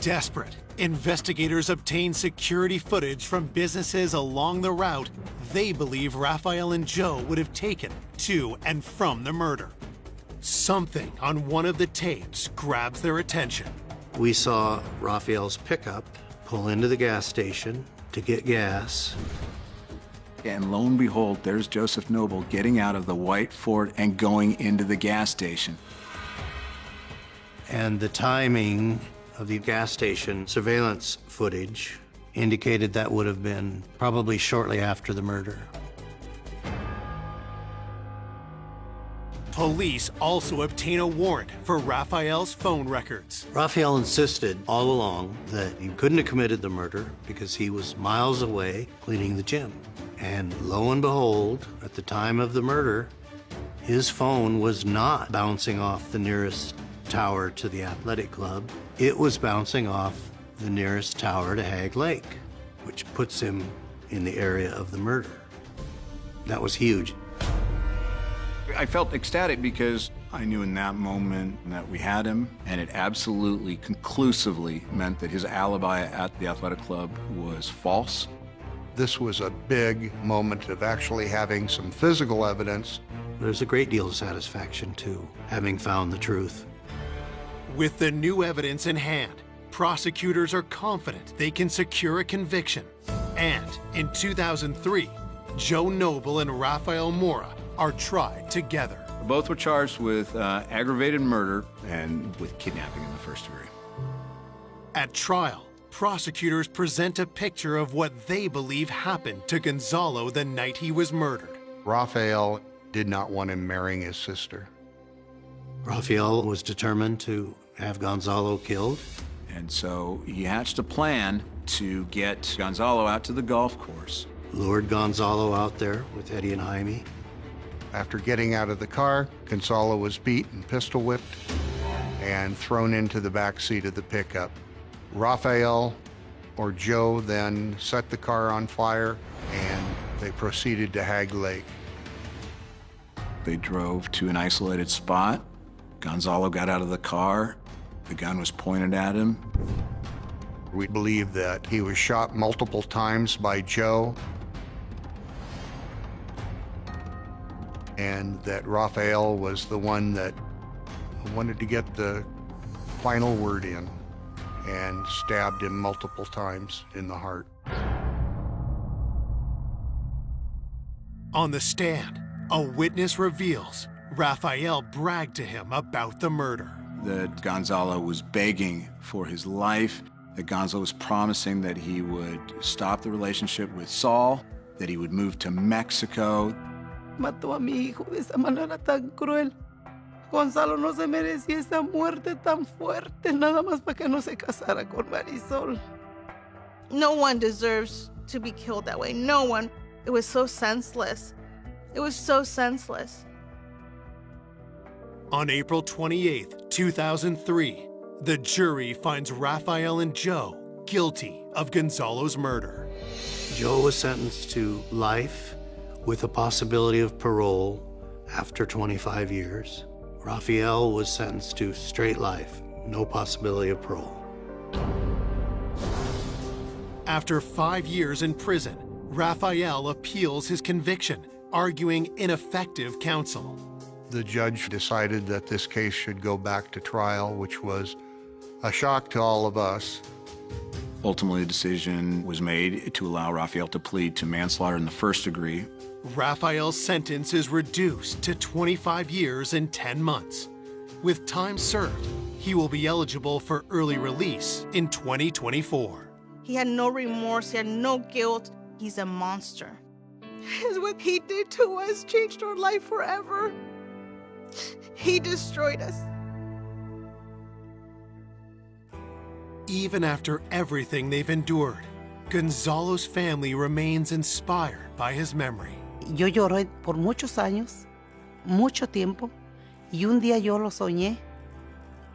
Desperate, investigators obtain security footage from businesses along the route they believe Raphael and Joe would have taken to and from the murder. Something on one of the tapes grabs their attention. We saw Raphael's pickup pull into the gas station to get gas. And lo and behold, there's Joseph Noble getting out of the white Ford and going into the gas station. And the timing of the gas station surveillance footage indicated that would have been probably shortly after the murder. Police also obtain a warrant for Raphael's phone records. Raphael insisted all along that he couldn't have committed the murder because he was miles away cleaning the gym. And lo and behold, at the time of the murder, his phone was not bouncing off the nearest tower to the athletic club. It was bouncing off the nearest tower to Hag Lake, which puts him in the area of the murder. That was huge. I felt ecstatic because I knew in that moment that we had him, and it absolutely conclusively meant that his alibi at the athletic club was false. This was a big moment of actually having some physical evidence. There's a great deal of satisfaction, too, having found the truth. With the new evidence in hand, prosecutors are confident they can secure a conviction. And in 2003, Joe Noble and Rafael Mora are tried together. Both were charged with aggravated murder and with kidnapping in the first degree. At trial, prosecutors present a picture of what they believe happened to Gonzalo the night he was murdered. Rafael did not want him marrying his sister. Rafael was determined to have Gonzalo killed. And so he hatched a plan to get Gonzalo out to the golf course. Lured Gonzalo out there with Eddie and Jaime. After getting out of the car, Gonzalo was beat and pistol whipped and thrown into the back seat of the pickup. Rafael, or Joe, then set the car on fire and they proceeded to Hag Lake. They drove to an isolated spot. Gonzalo got out of the car. The gun was pointed at him. We believe that he was shot multiple times by Joe and that Rafael was the one that wanted to get the final word in and stabbed him multiple times in the heart. On the stand, a witness reveals Rafael bragged to him about the murder. That Gonzalo was begging for his life, that Gonzalo was promising that he would stop the relationship with Saul, that he would move to Mexico. Mató a mi hijo de esa manera tan cruel. Gonzalo no se merecía esa muerte tan fuerte, nada más para que no se casara con Marisol. No one deserves to be killed that way. No one. It was so senseless. It was so senseless. On April 28, 2003, the jury finds Rafael and Joe guilty of Gonzalo's murder. Joe was sentenced to life with a possibility of parole after 25 years. Rafael was sentenced to straight life, no possibility of parole. After 5 years in prison, Rafael appeals his conviction, arguing ineffective counsel. The judge decided that this case should go back to trial, which was a shock to all of us. Ultimately, a decision was made to allow Rafael to plead to manslaughter in the first degree. Rafael's sentence is reduced to 25 years and 10 months. With time served, he will be eligible for early release in 2024. He had no remorse. He had no guilt. He's a monster. What he did to us changed our life forever. He destroyed us. Even after everything they've endured, Gonzalo's family remains inspired by his memory. Yo lloré por muchos años, mucho tiempo, y un día yo lo soñé.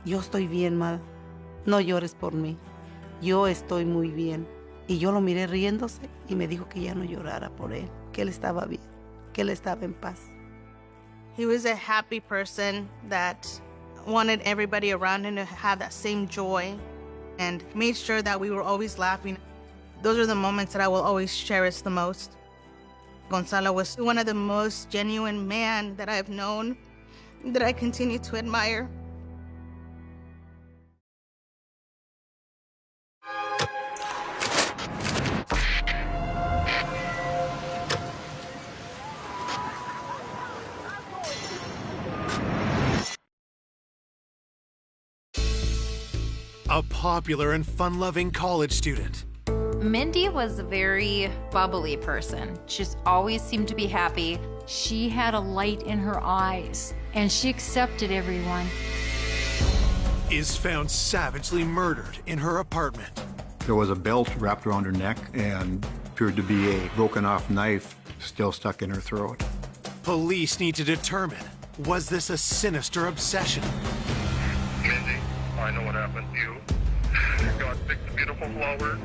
Yo estoy bien, ma. No llores por mí. Yo estoy muy bien. Y yo lo miré riéndose y me dijo que ya no llorara por él, que él estaba bien, que él estaba en paz. He was a happy person that wanted everybody around him to have that same joy and made sure that we were always laughing. Those are the moments that I will always cherish the most. Gonzalo was one of the most genuine men that I've known, that I continue to admire. A popular and fun-loving college student, Mindy was a very bubbly person. Just always seemed to be happy. She had a light in her eyes, and she accepted everyone. is found savagely murdered in her apartment. There was a belt wrapped around her neck and appeared to be a broken off knife still stuck in her throat. Police need to determine, was this a sinister obsession? Mindy, I know what happened to you. God picked a beautiful flower.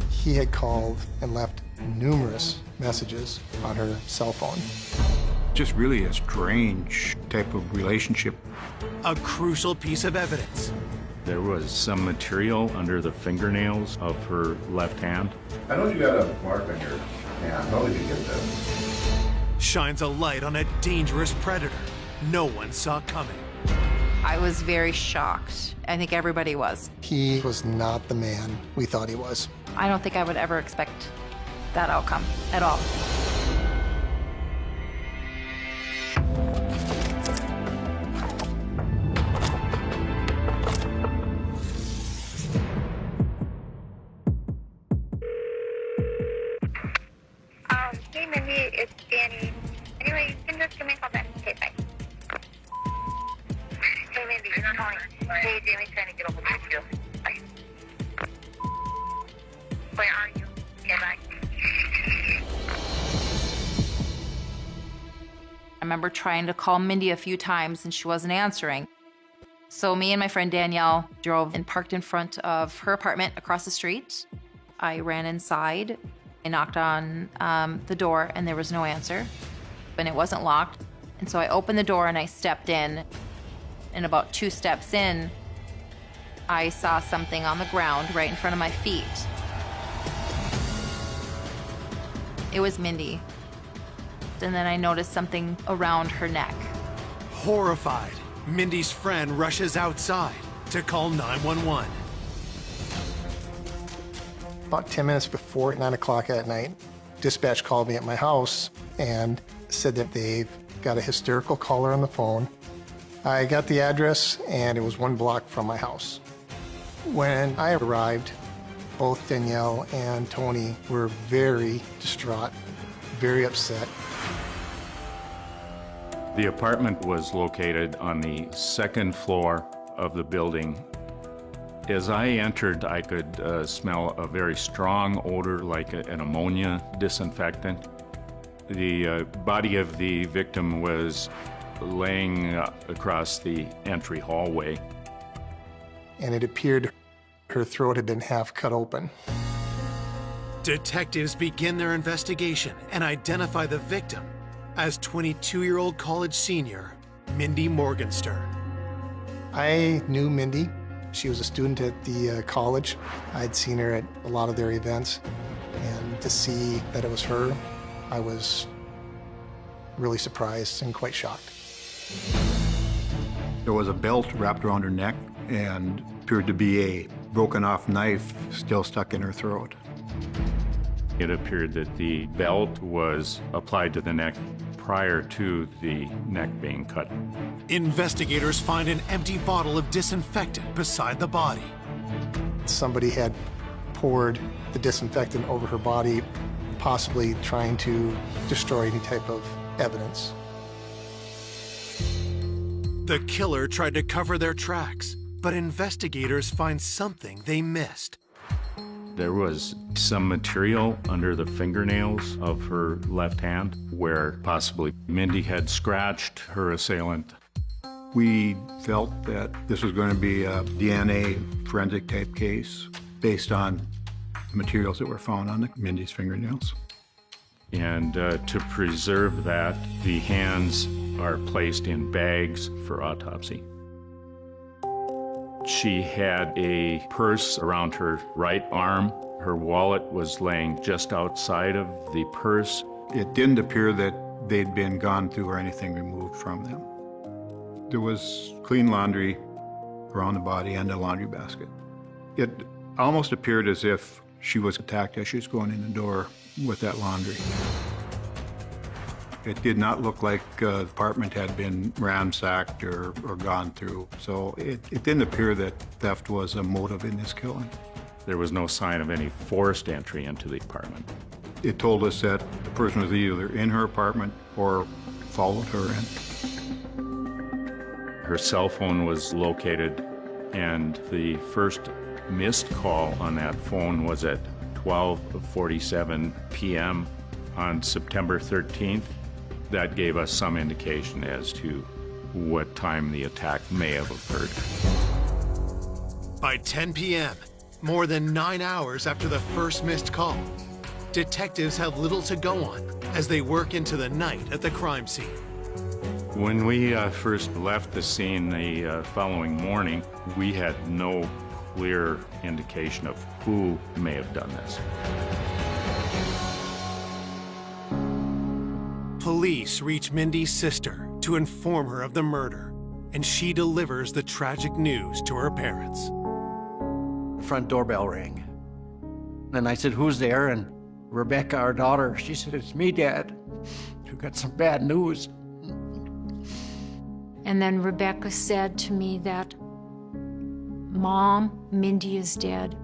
He had called and left numerous messages on her cell phone. Just really a strange type of relationship. A crucial piece of evidence. There was some material under the fingernails of her left hand. I know you got a mark on your hand. How did you get that? Shines a light on a dangerous predator no one saw coming. I was very shocked. I think everybody was. He was not the man we thought he was. I don't think I would ever expect that outcome at all. Hey, Mindy, it's Danny. Anyway, you can just give me a call back. Okay, bye. Hey, Mindy, it's calling. Hey, Jamie's trying to get a hold of you. Bye. Where are you? Okay, bye. I remember trying to call Mindy a few times and she wasn't answering. So me and my friend Danielle drove and parked in front of her apartment across the street. I ran inside. I knocked on the door and there was no answer, and it wasn't locked. And so I opened the door and I stepped in, and about 2 steps in, I saw something on the ground right in front of my feet. It was Mindy. And then I noticed something around her neck. Horrified, Mindy's friend rushes outside to call 911. About 10 minutes before 9 o'clock at night, dispatch called me at my house and said that they've got a hysterical caller on the phone. I got the address and it was 1 block from my house. When I arrived, both Danielle and Tony were very distraught, very upset. The apartment was located on the 2nd floor of the building. As I entered, I could smell a very strong odor like an ammonia disinfectant. The body of the victim was laying across the entry hallway. And it appeared her throat had been half cut open. Detectives begin their investigation and identify the victim as 22-year-old college senior Mindy Morgenstern. I knew Mindy. She was a student at the college. I'd seen her at a lot of their events, and to see that it was her, I was really surprised and quite shocked. There was a belt wrapped around her neck and appeared to be a broken off knife still stuck in her throat. It appeared that the belt was applied to the neck prior to the neck being cut. Investigators find an empty bottle of disinfectant beside the body. Somebody had poured the disinfectant over her body, possibly trying to destroy any type of evidence. The killer tried to cover their tracks, but investigators find something they missed. There was some material under the fingernails of her left hand where possibly Mindy had scratched her assailant. We felt that this was going to be a DNA forensic type case based on materials that were found on Mindy's fingernails. And to preserve that, the hands are placed in bags for autopsy. She had a purse around her right arm. Her wallet was laying just outside of the purse. It didn't appear that they'd been gone through or anything removed from them. There was clean laundry around the body and a laundry basket. It almost appeared as if she was attacked as she was going in the door with that laundry. It did not look like the apartment had been ransacked or gone through, so it didn't appear that theft was a motive in this killing. There was no sign of any forced entry into the apartment. It told us that the person was either in her apartment or followed her in. Her cell phone was located, and the first missed call on that phone was at 12:47 p.m. on September 13th. That gave us some indication as to what time the attack may have occurred. By 10 p.m., more than 9 hours after the first missed call, detectives have little to go on as they work into the night at the crime scene. When we first left the scene the following morning, we had no clear indication of who may have done this. Police reach Mindy's sister to inform her of the murder. and she delivers the tragic news to her parents. The front doorbell rang. And I said, "Who's there?" And Rebecca, our daughter, she said, "It's me, Dad. We got some bad news." And then Rebecca said to me that, "Mom, Mindy is dead."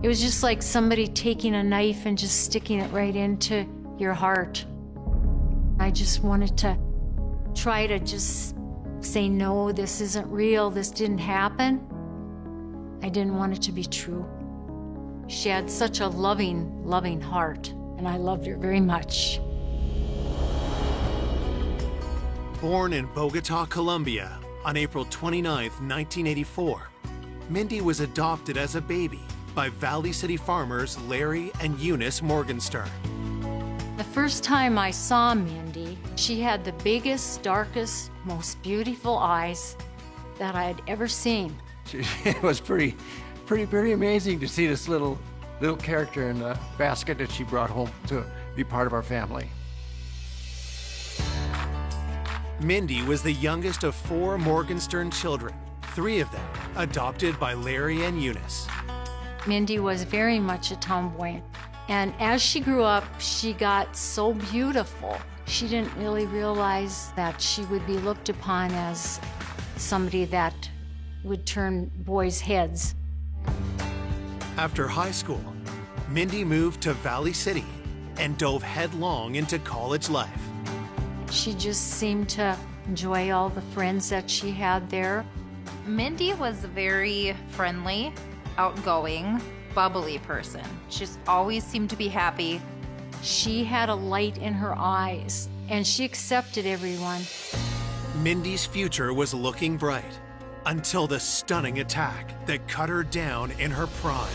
It was just like somebody taking a knife and just sticking it right into your heart. I just wanted to try to just say, no, this isn't real, this didn't happen. I didn't want it to be true. She had such a loving, loving heart, and I loved her very much. Born in Bogota, Colombia, on April 29, 1984, Mindy was adopted as a baby by Valley City farmers Larry and Eunice Morgenstern. The first time I saw Mindy, she had the biggest, darkest, most beautiful eyes that I had ever seen. It was pretty amazing to see this little character in the basket that she brought home to be part of our family. Mindy was the youngest of 4 Morgenstern children, 3 of them adopted by Larry and Eunice. Mindy was very much a tomboy. And as she grew up, she got so beautiful. She didn't really realize that she would be looked upon as somebody that would turn boys' heads. After high school, Mindy moved to Valley City and dove headlong into college life. She just seemed to enjoy all the friends that she had there. Mindy was a very friendly, outgoing, bubbly person. She just always seemed to be happy. She had a light in her eyes, and she accepted everyone. Mindy's future was looking bright until the stunning attack that cut her down in her prime.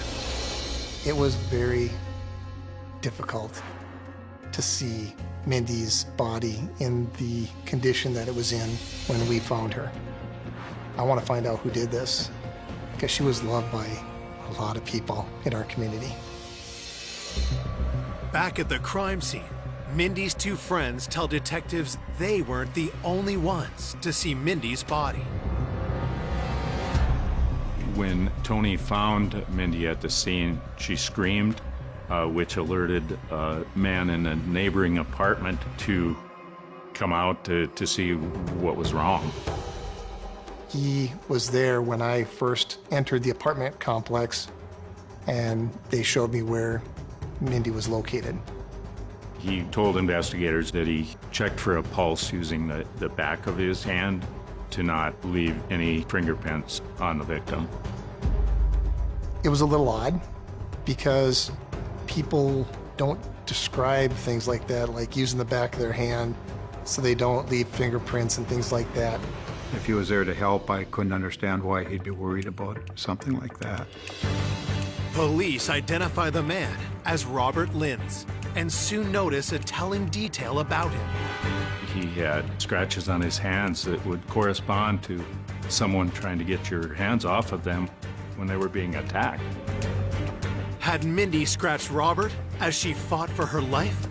It was very difficult to see Mindy's body in the condition that it was in when we found her. I want to find out who did this, because she was loved by a lot of people in our community. Back at the crime scene, Mindy's 2 friends tell detectives they weren't the only ones to see Mindy's body. When Tony found Mindy at the scene, she screamed, which alerted a man in a neighboring apartment to come out to see what was wrong. He was there when I first entered the apartment complex, and they showed me where Mindy was located. He told investigators that he checked for a pulse using the back of his hand to not leave any fingerprints on the victim. It was a little odd because people don't describe things like that, like using the back of their hand so they don't leave fingerprints and things like that. If he was there to help, I couldn't understand why he'd be worried about something like that. Police identify the man as Robert Linz and soon notice a telling detail about him. He had scratches on his hands that would correspond to someone trying to get your hands off of them when they were being attacked. Had Mindy scratched Robert as she fought for her life?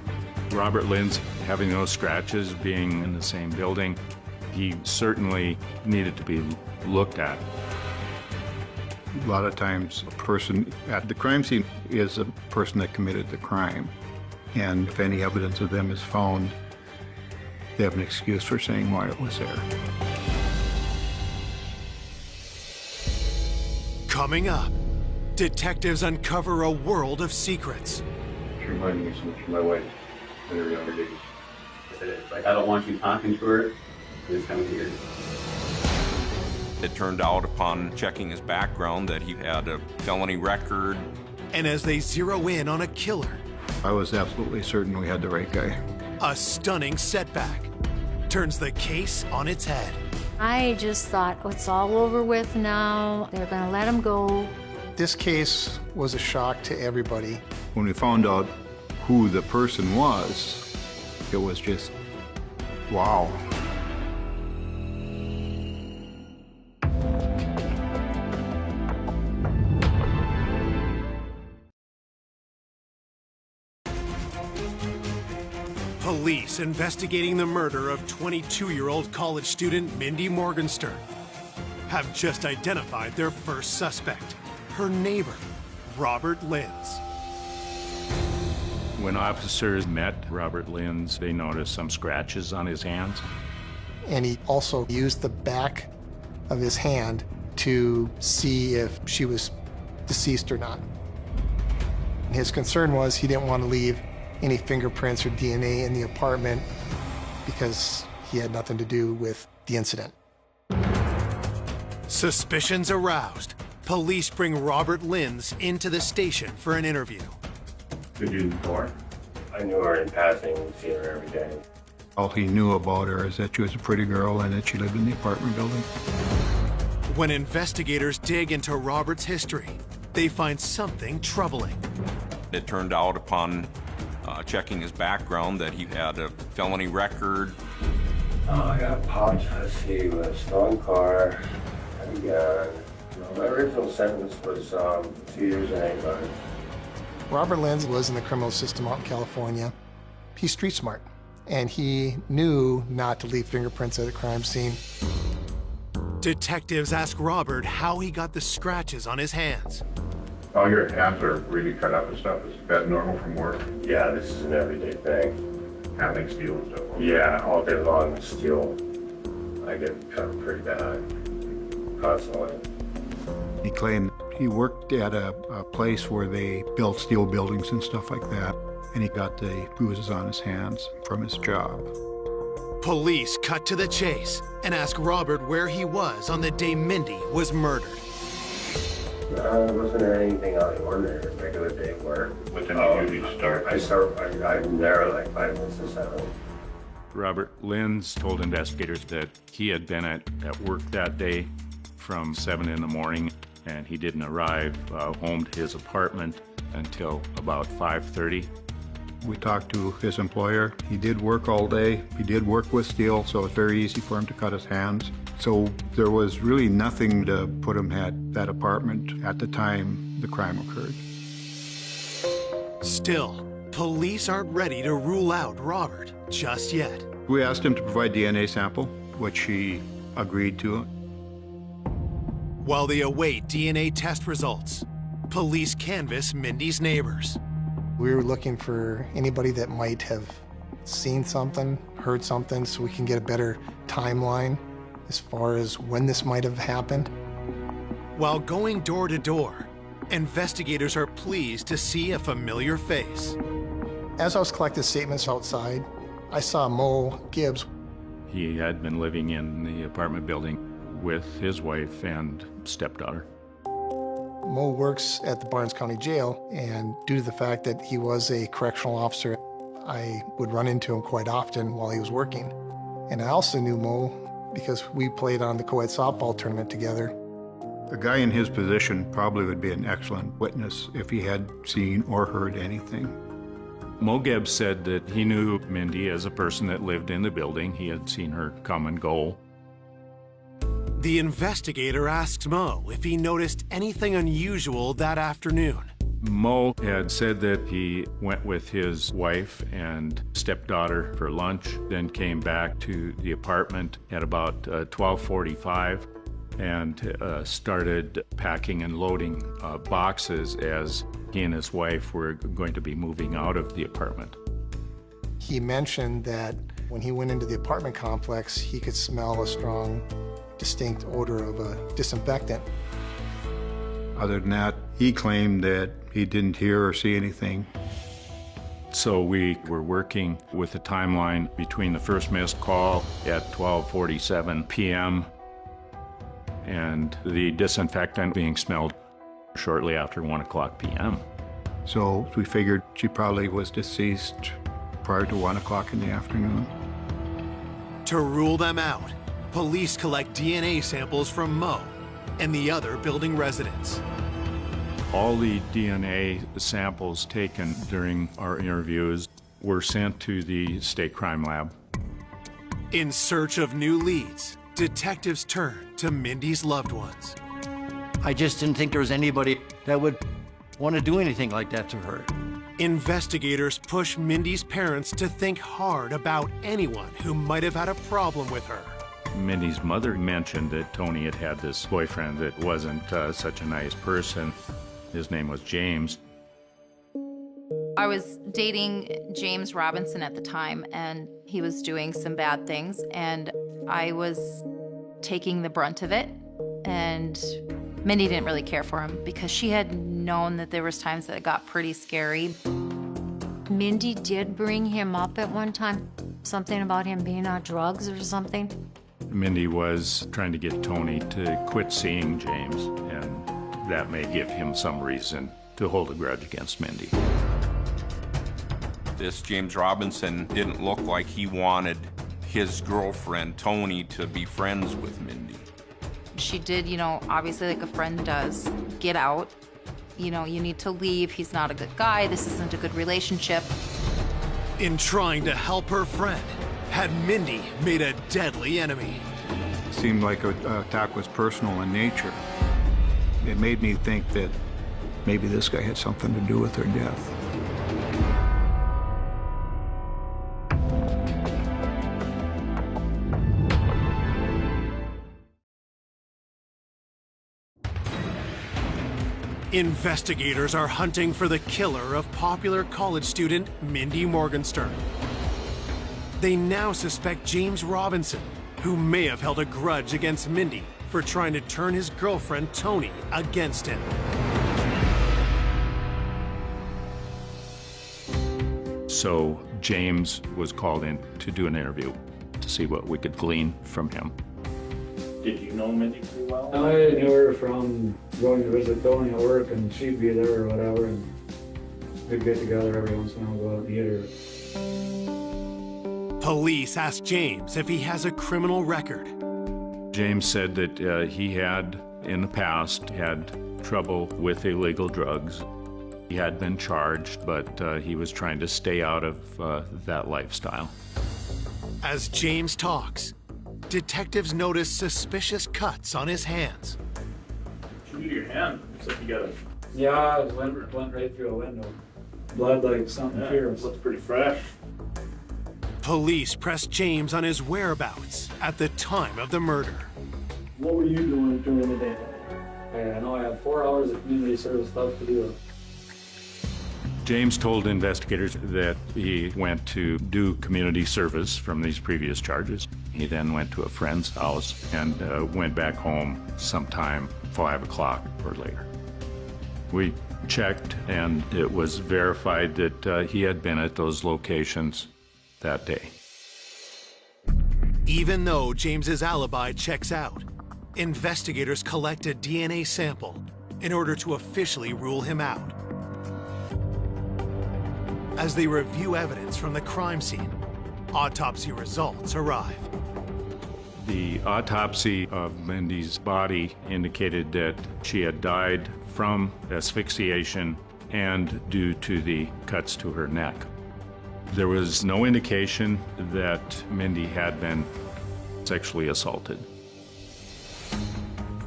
Robert Linz, having those scratches, being in the same building, he certainly needed to be looked at. A lot of times, a person at the crime scene is a person that committed the crime. And if any evidence of them is found, they have an excuse for saying why it was there. Coming up, detectives uncover a world of secrets. She reminded me so much of my wife in her younger days. It's like, I don't want you talking to her. It's kind of weird. It turned out upon checking his background that he had a felony record. And as they zero in on a killer, I was absolutely certain we had the right guy. a stunning setback turns the case on its head. I just thought, oh, it's all over with now. They're going to let him go. This case was a shock to everybody. When we found out who the person was, it was just, wow. Police police investigating the murder of 22-year-old college student Mindy Morgenstern have just identified their first suspect, her neighbor, Robert Linz. When officers met Robert Linz, they noticed some scratches on his hands. And he also used the back of his hand to see if she was deceased or not. His concern was he didn't want to leave any fingerprints or DNA in the apartment because he had nothing to do with the incident. Suspicions aroused, police bring Robert Linz into the station for an interview. Could you before? I knew her in passing, see her every day. All he knew about her is that she was a pretty girl and that she lived in the apartment building. When investigators dig into Robert's history, they find something troubling. It turned out upon checking his background that he had a felony record. I got popped, let's see, with a stolen car, and a gun. My original sentence was 2 years and 8 months. Robert Linz was in the criminal system out in California. He's street smart, and he knew not to leave fingerprints at a crime scene. Detectives ask Robert how he got the scratches on his hands. All your hands are really cut up and stuff. Is that normal from work? Yeah, this is an everyday thing. Handling steel and stuff? Yeah, all day long, steel. I get cut pretty bad, constantly. He claimed he worked at a place where they built steel buildings and stuff like that, and he got the bruises on his hands from his job. Police cut to the chase and ask Robert where he was on the day Mindy was murdered. It wasn't anything out of the ordinary, regular day work. What time do you usually start? I'm there like 5 minutes to 7. Robert Linz told investigators that he had been at work that day from 7 in the morning, and he didn't arrive home to his apartment until about 5:30. We talked to his employer. He did work all day. He did work with steel, so it's very easy for him to cut his hands. So there was really nothing to put him at that apartment at the time the crime occurred. Still, police aren't ready to rule out Robert just yet. We asked him to provide DNA sample, which he agreed to. While they await DNA test results, police canvass Mindy's neighbors. We were looking for anybody that might have seen something, heard something, so we can get a better timeline as far as when this might have happened. While going door to door, investigators are pleased to see a familiar face. As I was collecting statements outside, I saw Mo Gibbs. He had been living in the apartment building with his wife and stepdaughter. Mo works at the Barnes County Jail, and due to the fact that he was a correctional officer, I would run into him quite often while he was working. And I also knew Mo because we played on the co-ed softball tournament together. A guy in his position probably would be an excellent witness if he had seen or heard anything. Mo Gibbs said that he knew Mindy as a person that lived in the building. He had seen her come and go. The investigator asks Mo if he noticed anything unusual that afternoon. Mo had said that he went with his wife and stepdaughter for lunch, then came back to the apartment at about 12:45 and started packing and loading boxes as he and his wife were going to be moving out of the apartment. He mentioned that when he went into the apartment complex, he could smell a strong, distinct odor of a disinfectant. Other than that, he claimed that he didn't hear or see anything. So we were working with a timeline between the first missed call at 12:47 p.m. and the disinfectant being smelled shortly after 1 o'clock p.m. So we figured she probably was deceased prior to 1 o'clock in the afternoon. To rule them out, police collect DNA samples from Mo and the other building residents. All the DNA samples taken during our interviews were sent to the state crime lab. In search of new leads, detectives turn to Mindy's loved ones. I just didn't think there was anybody that would want to do anything like that to her. Investigators push Mindy's parents to think hard about anyone who might have had a problem with her. Mindy's mother mentioned that Tony had had this boyfriend that wasn't such a nice person. His name was James. I was dating James Robinson at the time, and he was doing some bad things, and I was taking the brunt of it. And Mindy didn't really care for him because she had known that there was times that it got pretty scary. Mindy did bring him up at one time, something about him being on drugs or something. Mindy was trying to get Tony to quit seeing James, and that may give him some reason to hold a grudge against Mindy. This James Robinson didn't look like he wanted his girlfriend, Tony, to be friends with Mindy. She did, obviously like a friend does, get out. You need to leave. He's not a good guy. This isn't a good relationship. In trying to help her friend, had Mindy made a deadly enemy. It seemed like the attack was personal in nature. It made me think that maybe this guy had something to do with her death. Investigators are hunting for the killer of popular college student Mindy Morgenstern. They now suspect James Robinson, who may have held a grudge against Mindy for trying to turn his girlfriend Tony against him. So James was called in to do an interview to see what we could glean from him. Did you know Mindy pretty well? I knew her from going to visit Tony at work, and she'd be there or whatever, and we'd get together every once in a while, go out and eat her. Police asked James if he has a criminal record. James said that he had, in the past, had trouble with illegal drugs. He had been charged, but he was trying to stay out of that lifestyle. As James talks, detectives notice suspicious cuts on his hands. Did you do your hand? Looks like you got a... Yeah, it went right through a window. Blood like something fierce. Looks pretty fresh. Police pressed James on his whereabouts at the time of the murder. What were you doing during the day? I know I had 4 hours of community service stuff to do. James told investigators that he went to do community service from these previous charges. He then went to a friend's house and went back home sometime 5 o'clock or later. We checked, and it was verified that he had been at those locations that day. Even though James's alibi checks out, investigators collect a DNA sample in order to officially rule him out. As they review evidence from the crime scene, autopsy results arrive. The autopsy of Mindy's body indicated that she had died from asphyxiation and due to the cuts to her neck. There was no indication that Mindy had been sexually assaulted.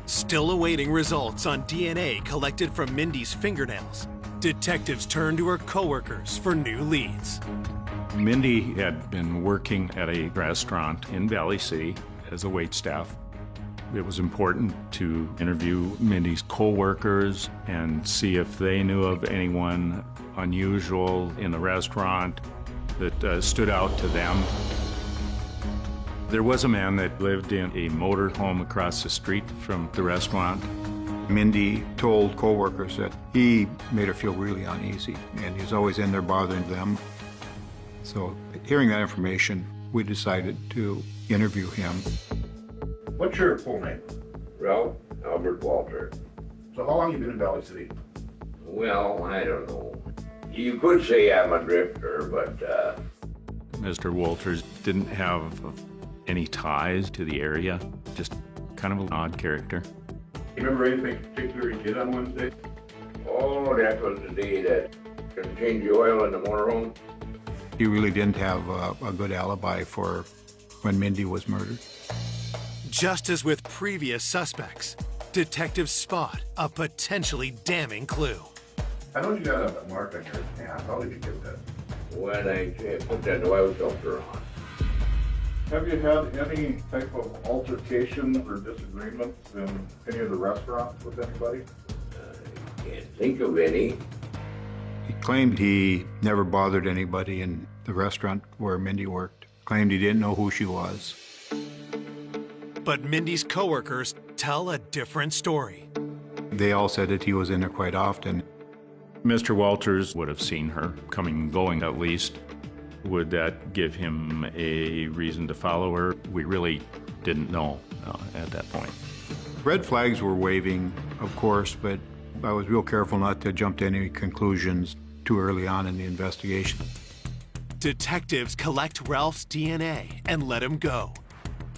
Still awaiting results on DNA collected from Mindy's fingernails, detectives turn to her coworkers for new leads. Mindy had been working at a restaurant in Valley City as a waitstaff. It was important to interview Mindy's coworkers and see if they knew of anyone unusual in the restaurant that stood out to them. There was a man that lived in a motor home across the street from the restaurant. Mindy told coworkers that he made her feel really uneasy, and he was always in there bothering them. So, hearing that information, we decided to interview him. What's your full name? Ralph Albert Walter. So how long you been in Valley City? Well, I don't know. You could say I'm a drifter, but Mr. Walters didn't have any ties to the area, just kind of an odd character. You remember anything particular you did on Wednesday? oh, that was the day that gonna change the oil in the motorhome. He really didn't have a good alibi for when Mindy was murdered. Just as with previous suspects, detectives spot a potentially damning clue. I know you got a mark on your hand. How did you get that? When I put that oil filter on. Have you had any type of altercation or disagreements in any of the restaurants with anybody? Can't think of any. He claimed he never bothered anybody in the restaurant where Mindy worked. Claimed he didn't know who she was. But Mindy's coworkers tell a different story. They all said that he was in there quite often. Mr. Walters would have seen her coming and going at least. Would that give him a reason to follow her? We really didn't know at that point. Red flags were waving, of course, but I was real careful not to jump to any conclusions too early on in the investigation. Detectives collect Ralph's DNA and let him go.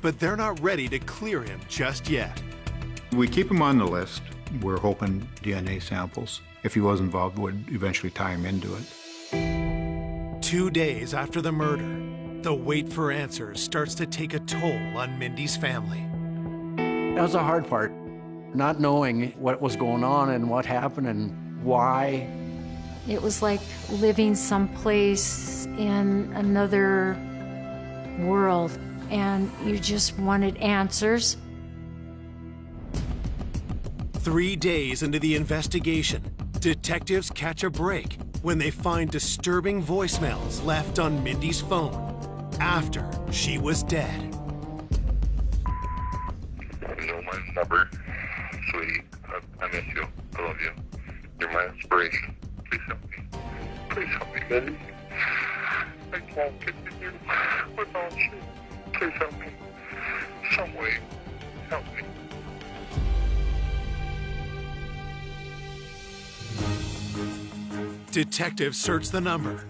But they're not ready to clear him just yet. We keep him on the list. We're hoping DNA samples, if he was involved, would eventually tie him into it. 2 days after the murder, the wait for answers starts to take a toll on Mindy's family. That was the hard part, not knowing what was going on and what happened and why. It was like living someplace in another world, and you just wanted answers. 3 days into the investigation, detectives catch a break when they find disturbing voicemails left on Mindy's phone after she was dead. You know my number, sweetie. I miss you. I love you. You're my inspiration. Please help me. Please help me, Mindy. I can't continue without you. Please help me. Some way, help me. Detectives search the number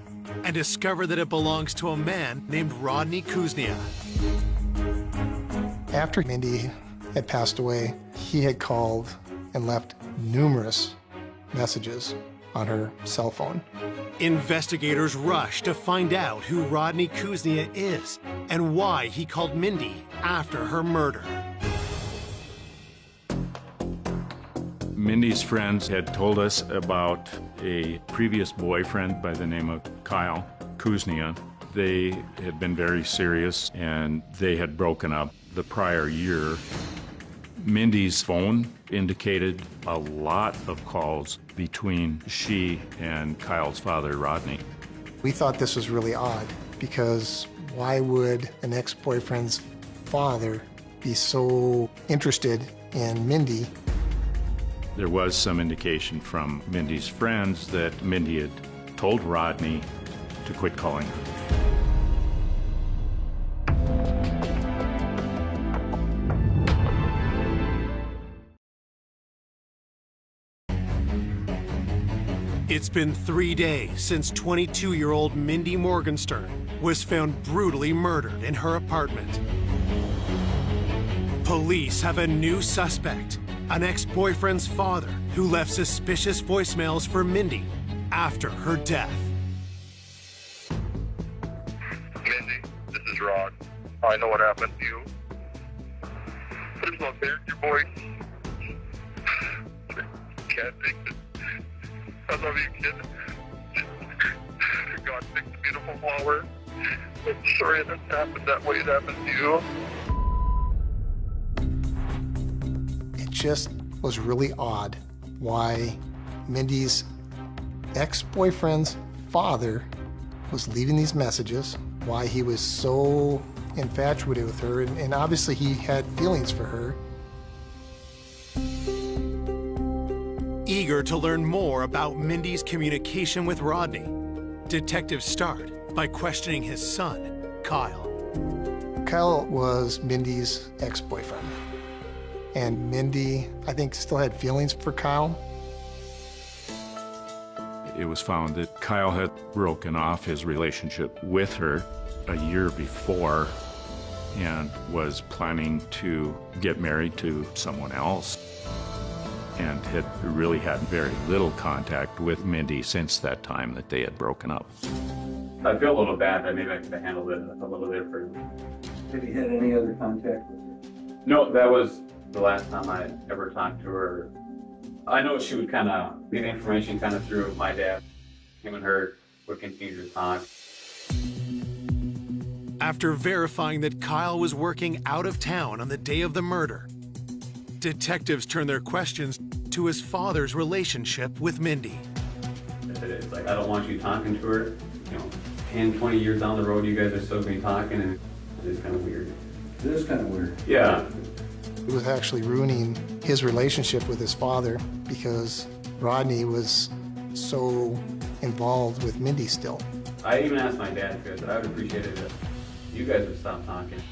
and discover that it belongs to a man named Rodney Kuznia. After Mindy had passed away, he had called and left numerous messages on her cell phone. Investigators rush to find out who Rodney Kuznia is and why he called Mindy after her murder. Mindy's friends had told us about a previous boyfriend by the name of Kyle Kuznia. They had been very serious and they had broken up the prior year. Mindy's phone indicated a lot of calls between she and Kyle's father, Rodney. We thought this was really odd because why would an ex-boyfriend's father be so interested in Mindy? There was some indication from Mindy's friends that Mindy had told Rodney to quit calling her. It's been 3 days since 22-year-old Mindy Morgenstern was found brutally murdered in her apartment. Police have a new suspect, an ex-boyfriend's father who left suspicious voicemails for Mindy after her death. Mindy, this is Rod. I know what happened to you. Please don't hear your voice. Can't take it. I love you, kid. God picked a beautiful flower. I'm sorry that happened that way. It happened to you. It just was really odd why Mindy's ex-boyfriend's father was leaving these messages, why he was so infatuated with her, and obviously he had feelings for her. Eager to learn more about Mindy's communication with Rodney, detectives start by questioning his son, Kyle. Kyle was Mindy's ex-boyfriend. And Mindy, I think, still had feelings for Kyle. It was found that Kyle had broken off his relationship with her a year before and was planning to get married to someone else, and had really had very little contact with Mindy since that time that they had broken up. I feel a little bad that maybe I could have handled it a little differently. Have you had any other contact with her? No, that was the last time I ever talked to her I know she would kind of get information kind of through my dad. Him and her would continue to talk. After verifying that Kyle was working out of town on the day of the murder, detectives turned their questions to his father's relationship with Mindy. It's like, I don't want you talking to her. 10, 20 years down the road, you guys are still going to be talking, and it's kind of weird. It is kind of weird. Yeah. It was actually ruining his relationship with his father because Rodney was so involved with Mindy still. I even asked my dad because I would appreciate it if you guys would stop talking.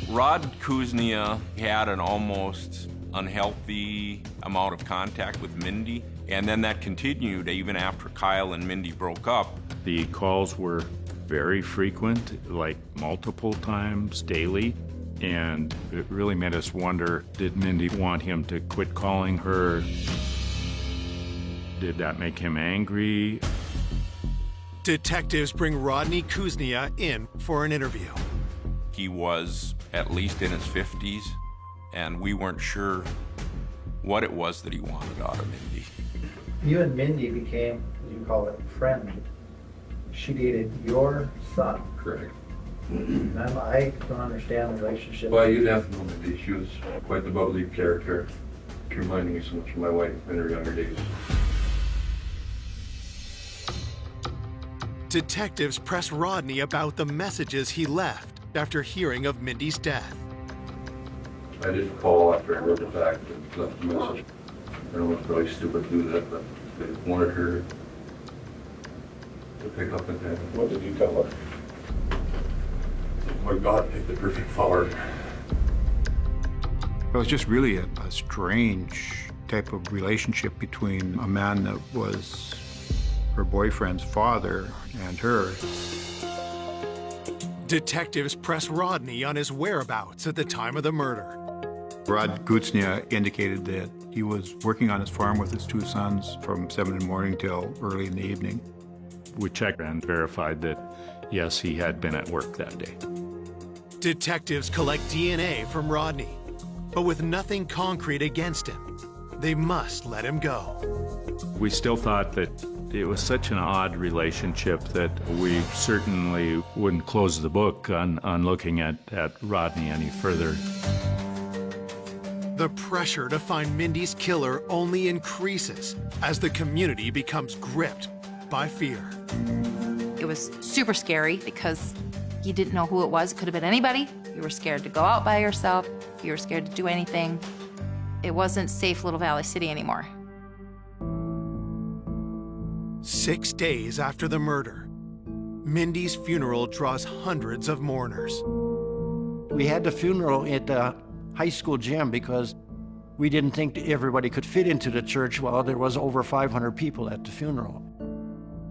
Rod Kuznia had an almost unhealthy amount of contact with Mindy, and then that continued even after Kyle and Mindy broke up. The calls were very frequent, like multiple times daily, and it really made us wonder, did Mindy want him to quit calling her? Did that make him angry? Detectives bring Rodney Kuznia in for an interview. He was at least in his 50s, and we weren't sure what it was that he wanted out of Mindy. You and Mindy became, as you call it, friends. She dated your son. Correct. I don't understand the relationship. Well, you'd have to know Mindy. She was quite the bubbly character. She reminded me so much of my wife in her younger days. Detectives press Rodney about the messages he left after hearing of Mindy's death. I didn't call after I heard the fact and left a message. I know it's probably stupid to do that, but they wanted her to pick up and what did you tell her? Oh my God, picked the perfect flower. It was just really a strange type of relationship between a man that was her boyfriend's father and her. Detectives press Rodney on his whereabouts at the time of the murder. Rod Kuznia indicated that he was working on his farm with his two sons from 7 in the morning till early in the evening. We checked and verified that, yes, he had been at work that day. Detectives collect DNA from Rodney, but with nothing concrete against him, they must let him go. We still thought that it was such an odd relationship that we certainly wouldn't close the book on looking at Rodney any further. The pressure to find Mindy's killer only increases as the community becomes gripped by fear. It was super scary because you didn't know who it was. It could have been anybody. You were scared to go out by yourself. You were scared to do anything. It wasn't safe Little Valley City anymore. 6 days after the murder, Mindy's funeral draws hundreds of mourners. We had the funeral at the high school gym because we didn't think everybody could fit into the church while there was over 500 people at the funeral.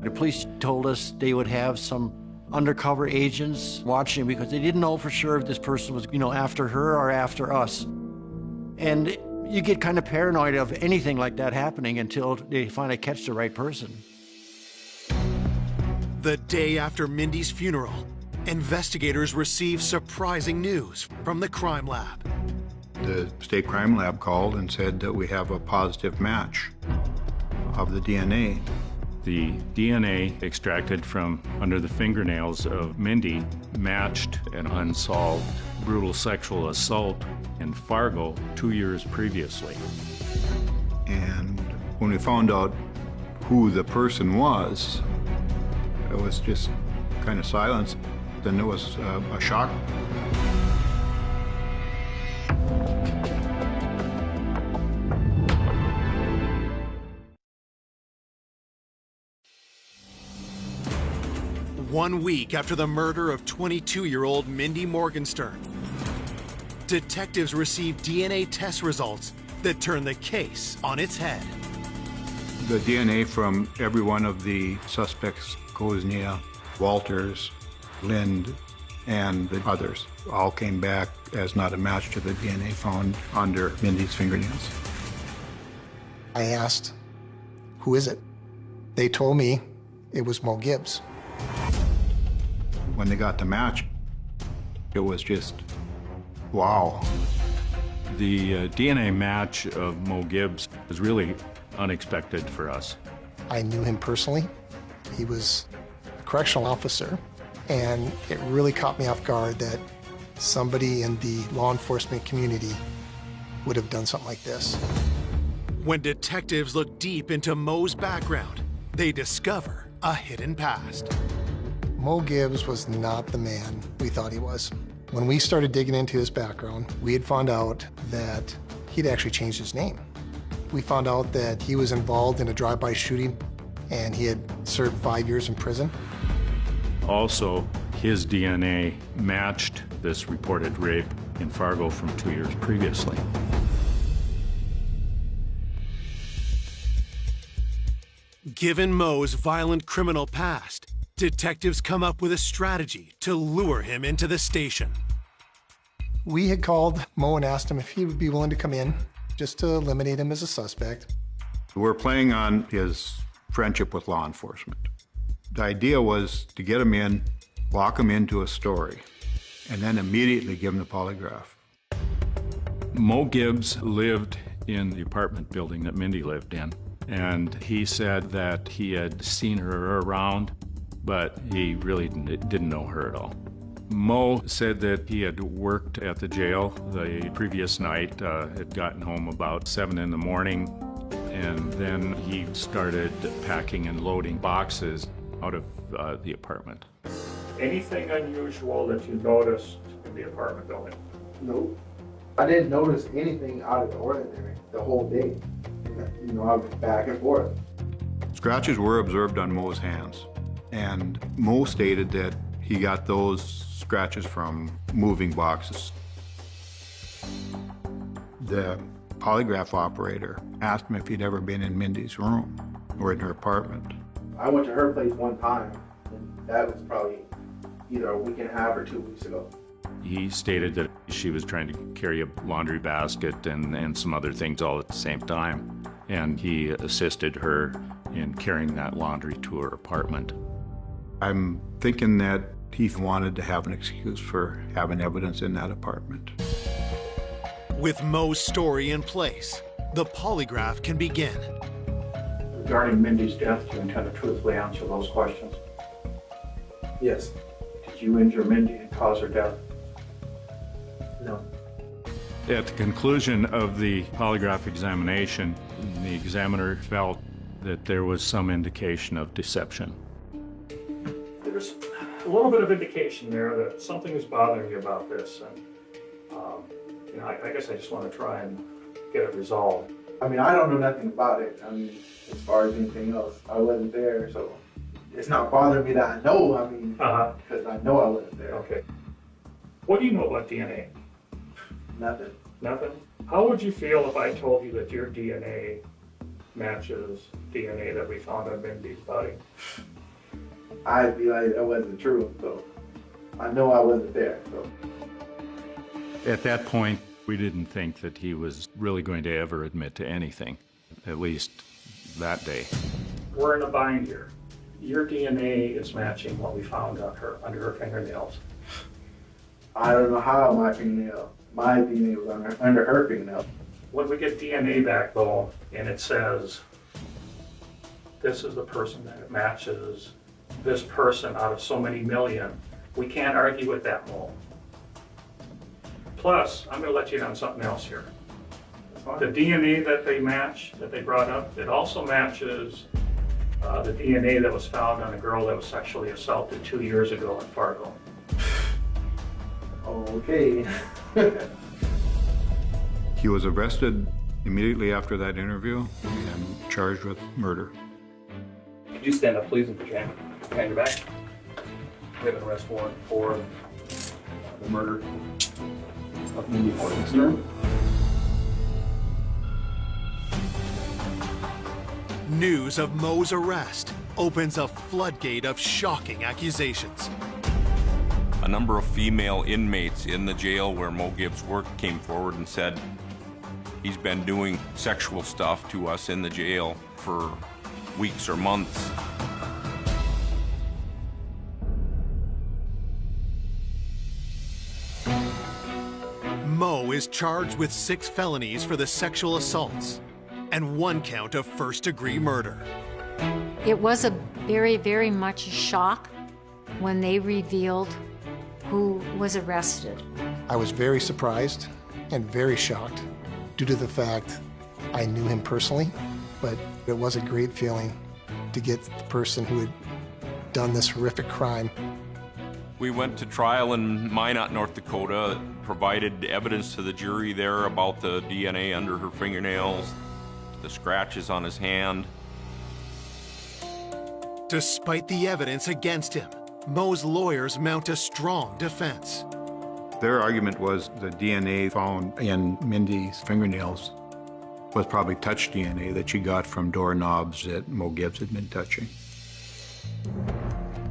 The police told us they would have some undercover agents watching because they didn't know for sure if this person was, after her or after us. And you get kind of paranoid of anything like that happening until they finally catch the right person. The day after Mindy's funeral, investigators receive surprising news from the crime lab. The state crime lab called and said that we have a positive match of the DNA. The DNA extracted from under the fingernails of Mindy matched an unsolved brutal sexual assault in Fargo 2 years previously. And when we found out who the person was, it was just kind of silence. Then there was a shock. One week after the murder of 22-year-old Mindy Morgenstern, detectives received DNA test results that turn the case on its head. The DNA from every one of the suspects, Kuznia, Walters, Lind, and the others, all came back as not a match to the DNA found under Mindy's fingernails. I asked, who is it? They told me it was Mo Gibbs. When they got the match, it was just, wow. The DNA match of Mo Gibbs was really unexpected for us. I knew him personally. He was a correctional officer, and it really caught me off guard that somebody in the law enforcement community would have done something like this. When detectives look deep into Mo's background, they discover a hidden past. Mo Gibbs was not the man we thought he was. When we started digging into his background, we had found out that he'd actually changed his name. We found out that he was involved in a drive-by shooting, and he had served 5 years in prison. Also, his DNA matched this reported rape in Fargo from 2 years previously. Given Mo's violent criminal past, detectives come up with a strategy to lure him into the station. We had called Mo and asked him if he would be willing to come in just to eliminate him as a suspect. We're playing on his friendship with law enforcement. The idea was to get him in, lock him into a story, and then immediately give him the polygraph. Mo Gibbs lived in the apartment building that Mindy lived in, and he said that he had seen her around, but he really didn't know her at all. Mo said that he had worked at the jail the previous night, had gotten home about 7 in the morning, and then he started packing and loading boxes out of the apartment. Anything unusual that you noticed in the apartment building? Nope. I didn't notice anything out of the ordinary the whole day. You know, I was back and forth. Scratches were observed on Mo's hands, and Mo stated that he got those scratches from moving boxes. The polygraph operator asked him if he'd ever been in Mindy's room or in her apartment. I went to her place one time, and that was probably either a week and a half or 2 weeks ago. He stated that she was trying to carry a laundry basket and some other things all at the same time, and he assisted her in carrying that laundry to her apartment. I'm thinking that he wanted to have an excuse for having evidence in that apartment. With Mo's story in place, the polygraph can begin. Regarding Mindy's death, do you intend to truthfully answer those questions? Yes. Did you injure Mindy and cause her death? No. At the conclusion of the polygraph examination, the examiner felt that there was some indication of deception. There's a little bit of indication there that something is bothering you about this, and you know, I guess I just want to try and get it resolved. I mean, I don't know nothing about it. I mean, as far as anything else, I wasn't there, so it's not bothering me that I know. I mean, because I know I wasn't there. Okay. What do you know about DNA? Nothing. Nothing? How would you feel if I told you that your DNA matches DNA that we found on Mindy's body? I'd be like, that wasn't true, so I know I wasn't there, so. At that point, we didn't think that he was really going to ever admit to anything, at least that day. We're in a bind here. Your DNA is matching what we found on her, under her fingernails. I don't know how my DNA was under her fingernail. When we get DNA back though, and it says, this is the person that matches this person out of so many million, we can't argue with that, Mo. Plus, I'm gonna let you in on something else here. The DNA that they match, that they brought up, it also matches the DNA that was found on a girl that was sexually assaulted 2 years ago in Fargo. Okay. He was arrested immediately after that interview and charged with murder. Could you stand up, please, and put your hand behind your back? We have an arrest warrant for the murder of Mindy Morgenstern. News of Mo's arrest opens a floodgate of shocking accusations. A number of female inmates in the jail where Mo Gibbs worked came forward and said he's been doing sexual stuff to us in the jail for weeks or months. Mo Mo is charged with 6 felonies for the sexual assaults and 1 count of first-degree murder. It was a very, very much a shock when they revealed who was arrested. I was very surprised and very shocked due to the fact I knew him personally, but it was a great feeling to get the person who had done this horrific crime. We went to trial in Minot, North Dakota, provided evidence to the jury there about the DNA under her fingernails, the scratches on his hand. Despite the evidence against him, Mo's lawyers mount a strong defense. Their argument was the DNA found in Mindy's fingernails was probably touch DNA that she got from doorknobs that Mo Gibbs had been touching.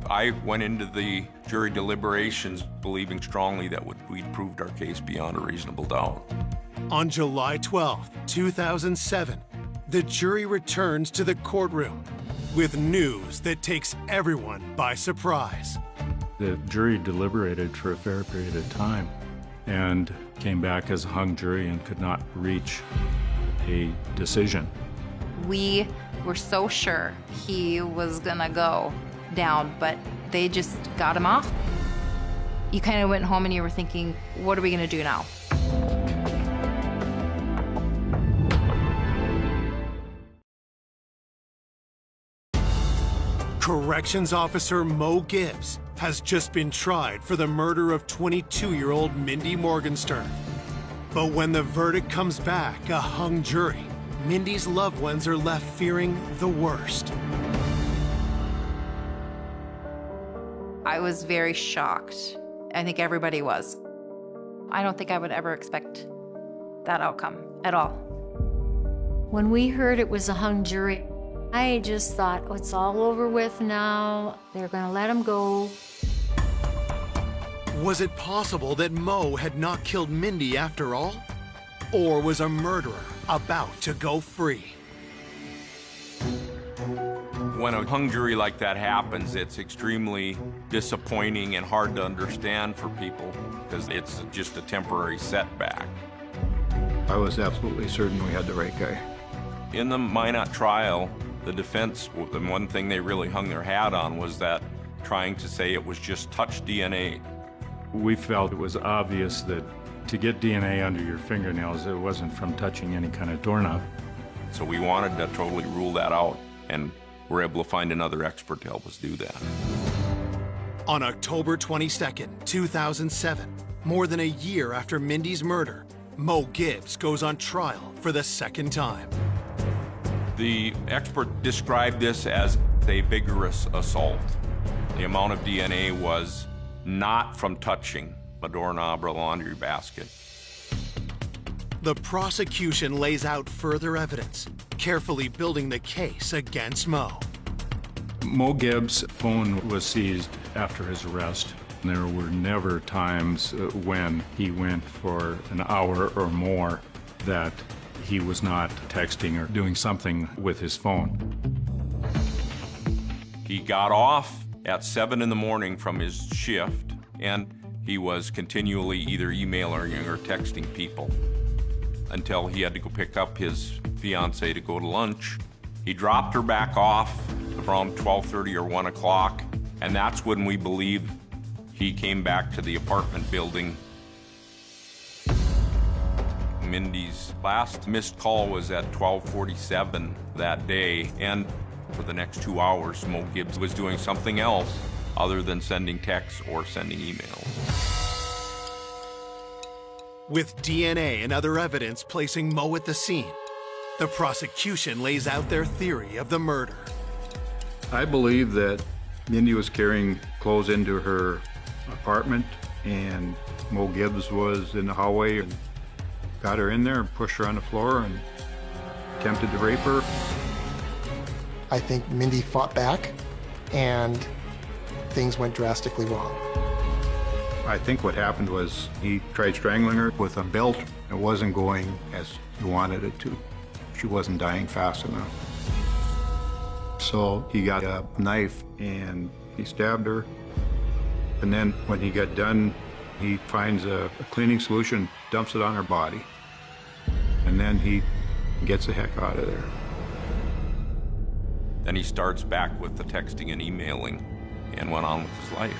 I went into the jury deliberations believing strongly that we'd proved our case beyond a reasonable doubt. On July 12, 2007, the jury returns to the courtroom with news that takes everyone by surprise. The jury deliberated for a fair period of time and came back as a hung jury and could not reach a decision. We were so sure he was gonna go down, but they just got him off. You kind of went home and you were thinking, what are we gonna do now? Corrections Officer Mo Gibbs has just been tried for the murder of 22-year-old Mindy Morgenstern. But when the verdict comes back, a hung jury, Mindy's loved ones are left fearing the worst. I was very shocked. I think everybody was. I don't think I would ever expect that outcome at all. When we heard it was a hung jury, I just thought, oh, it's all over with now. They're gonna let him go. Was it possible that Mo had not killed Mindy after all? Or was a murderer about to go free? When a hung jury like that happens, it's extremely disappointing and hard to understand for people because it's just a temporary setback. I was absolutely certain we had the right guy. In the Minot trial, the defense, the one thing they really hung their hat on was that trying to say it was just touch DNA. We felt it was obvious that to get DNA under your fingernails, it wasn't from touching any kind of doorknob. So we wanted to totally rule that out, and we're able to find another expert to help us do that. On October 22nd, 2007, more than a year after Mindy's murder, Mo Gibbs goes on trial for the second time. The expert described this as a vigorous assault. The amount of DNA was not from touching a doorknob or a laundry basket. The prosecution lays out further evidence, carefully building the case against Mo. Mo Gibbs' phone was seized after his arrest. There were never times when he went for an hour or more that he was not texting or doing something with his phone. He got off at 7 in the morning from his shift, and he was continually either emailing or texting people until he had to go pick up his fiancée to go to lunch. He dropped her back off around 12:30 or 1 o'clock, and that's when we believe he came back to the apartment building. Mindy's last missed call was at 12:47 that day, and for the next 2 hours, Mo Gibbs was doing something else other than sending texts or sending emails. With DNA and other evidence placing Mo at the scene, the prosecution lays out their theory of the murder. I believe that Mindy was carrying clothes into her apartment and Mo Gibbs was in the hallway and got her in there and pushed her on the floor and attempted to rape her. I think Mindy fought back and things went drastically wrong. I think what happened was he tried strangling her with a belt. It wasn't going as he wanted it to. She wasn't dying fast enough. So he got a knife and he stabbed her. And then when he got done, He finds a cleaning solution, dumps it on her body, and then he gets the heck out of there. Then he starts back with the texting and emailing and went on with his life.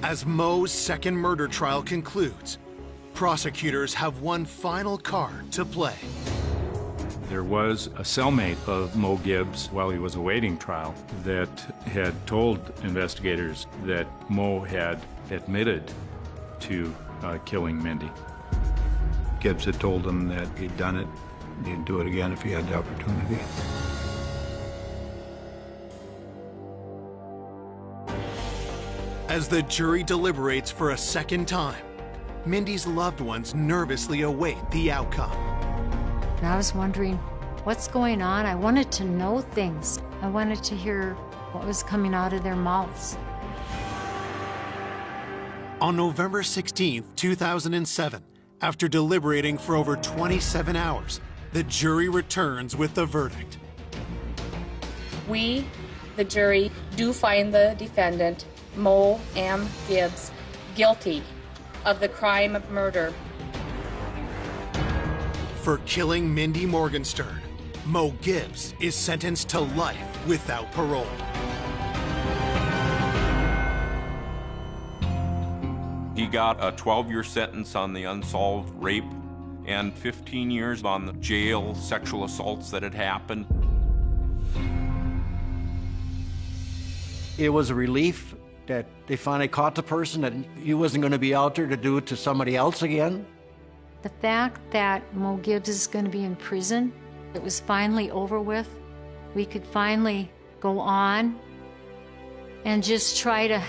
As Mo's second murder trial concludes, prosecutors have one final card to play. There was a cellmate of Mo Gibbs while he was awaiting trial that had told investigators that Mo had admitted to killing Mindy. Gibbs had told him that he'd done it, he'd do it again if he had the opportunity. As the jury deliberates for a second time, Mindy's loved ones nervously await the outcome. And I was wondering, what's going on? I wanted to know things. I wanted to hear what was coming out of their mouths. On November 16, 2007, after deliberating for over 27 hours, the jury returns with the verdict. We, the jury, do find the defendant, Mo M. Gibbs, guilty of the crime of murder. For killing Mindy Morgenstern, Mo Gibbs is sentenced to life without parole. He got a 12-year sentence on the unsolved rape and 15 years on the jail sexual assaults that had happened. It was a relief that they finally caught the person, that he wasn't going to be out there to do it to somebody else again. The fact that Mo Gibbs is going to be in prison, it was finally over with. We could finally go on and just try to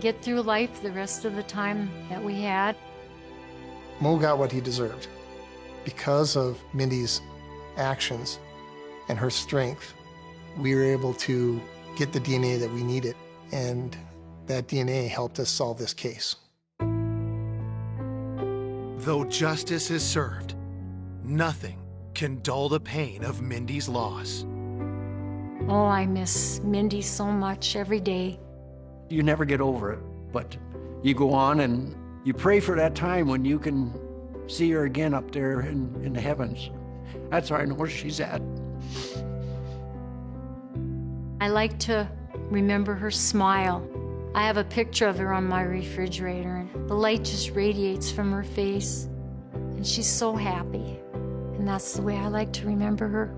get through life the rest of the time that we had. Mo got what he deserved. Because of Mindy's actions and her strength, we were able to get the DNA that we needed, and that DNA helped us solve this case. Though justice is served, nothing can dull the pain of Mindy's loss. Oh, I miss Mindy so much every day. You never get over it, but you go on and you pray for that time when you can see her again up there in the heavens. That's where I know where she's at. I like to remember her smile. I have a picture of her on my refrigerator, and the light just radiates from her face, and she's so happy. And that's the way I like to remember her.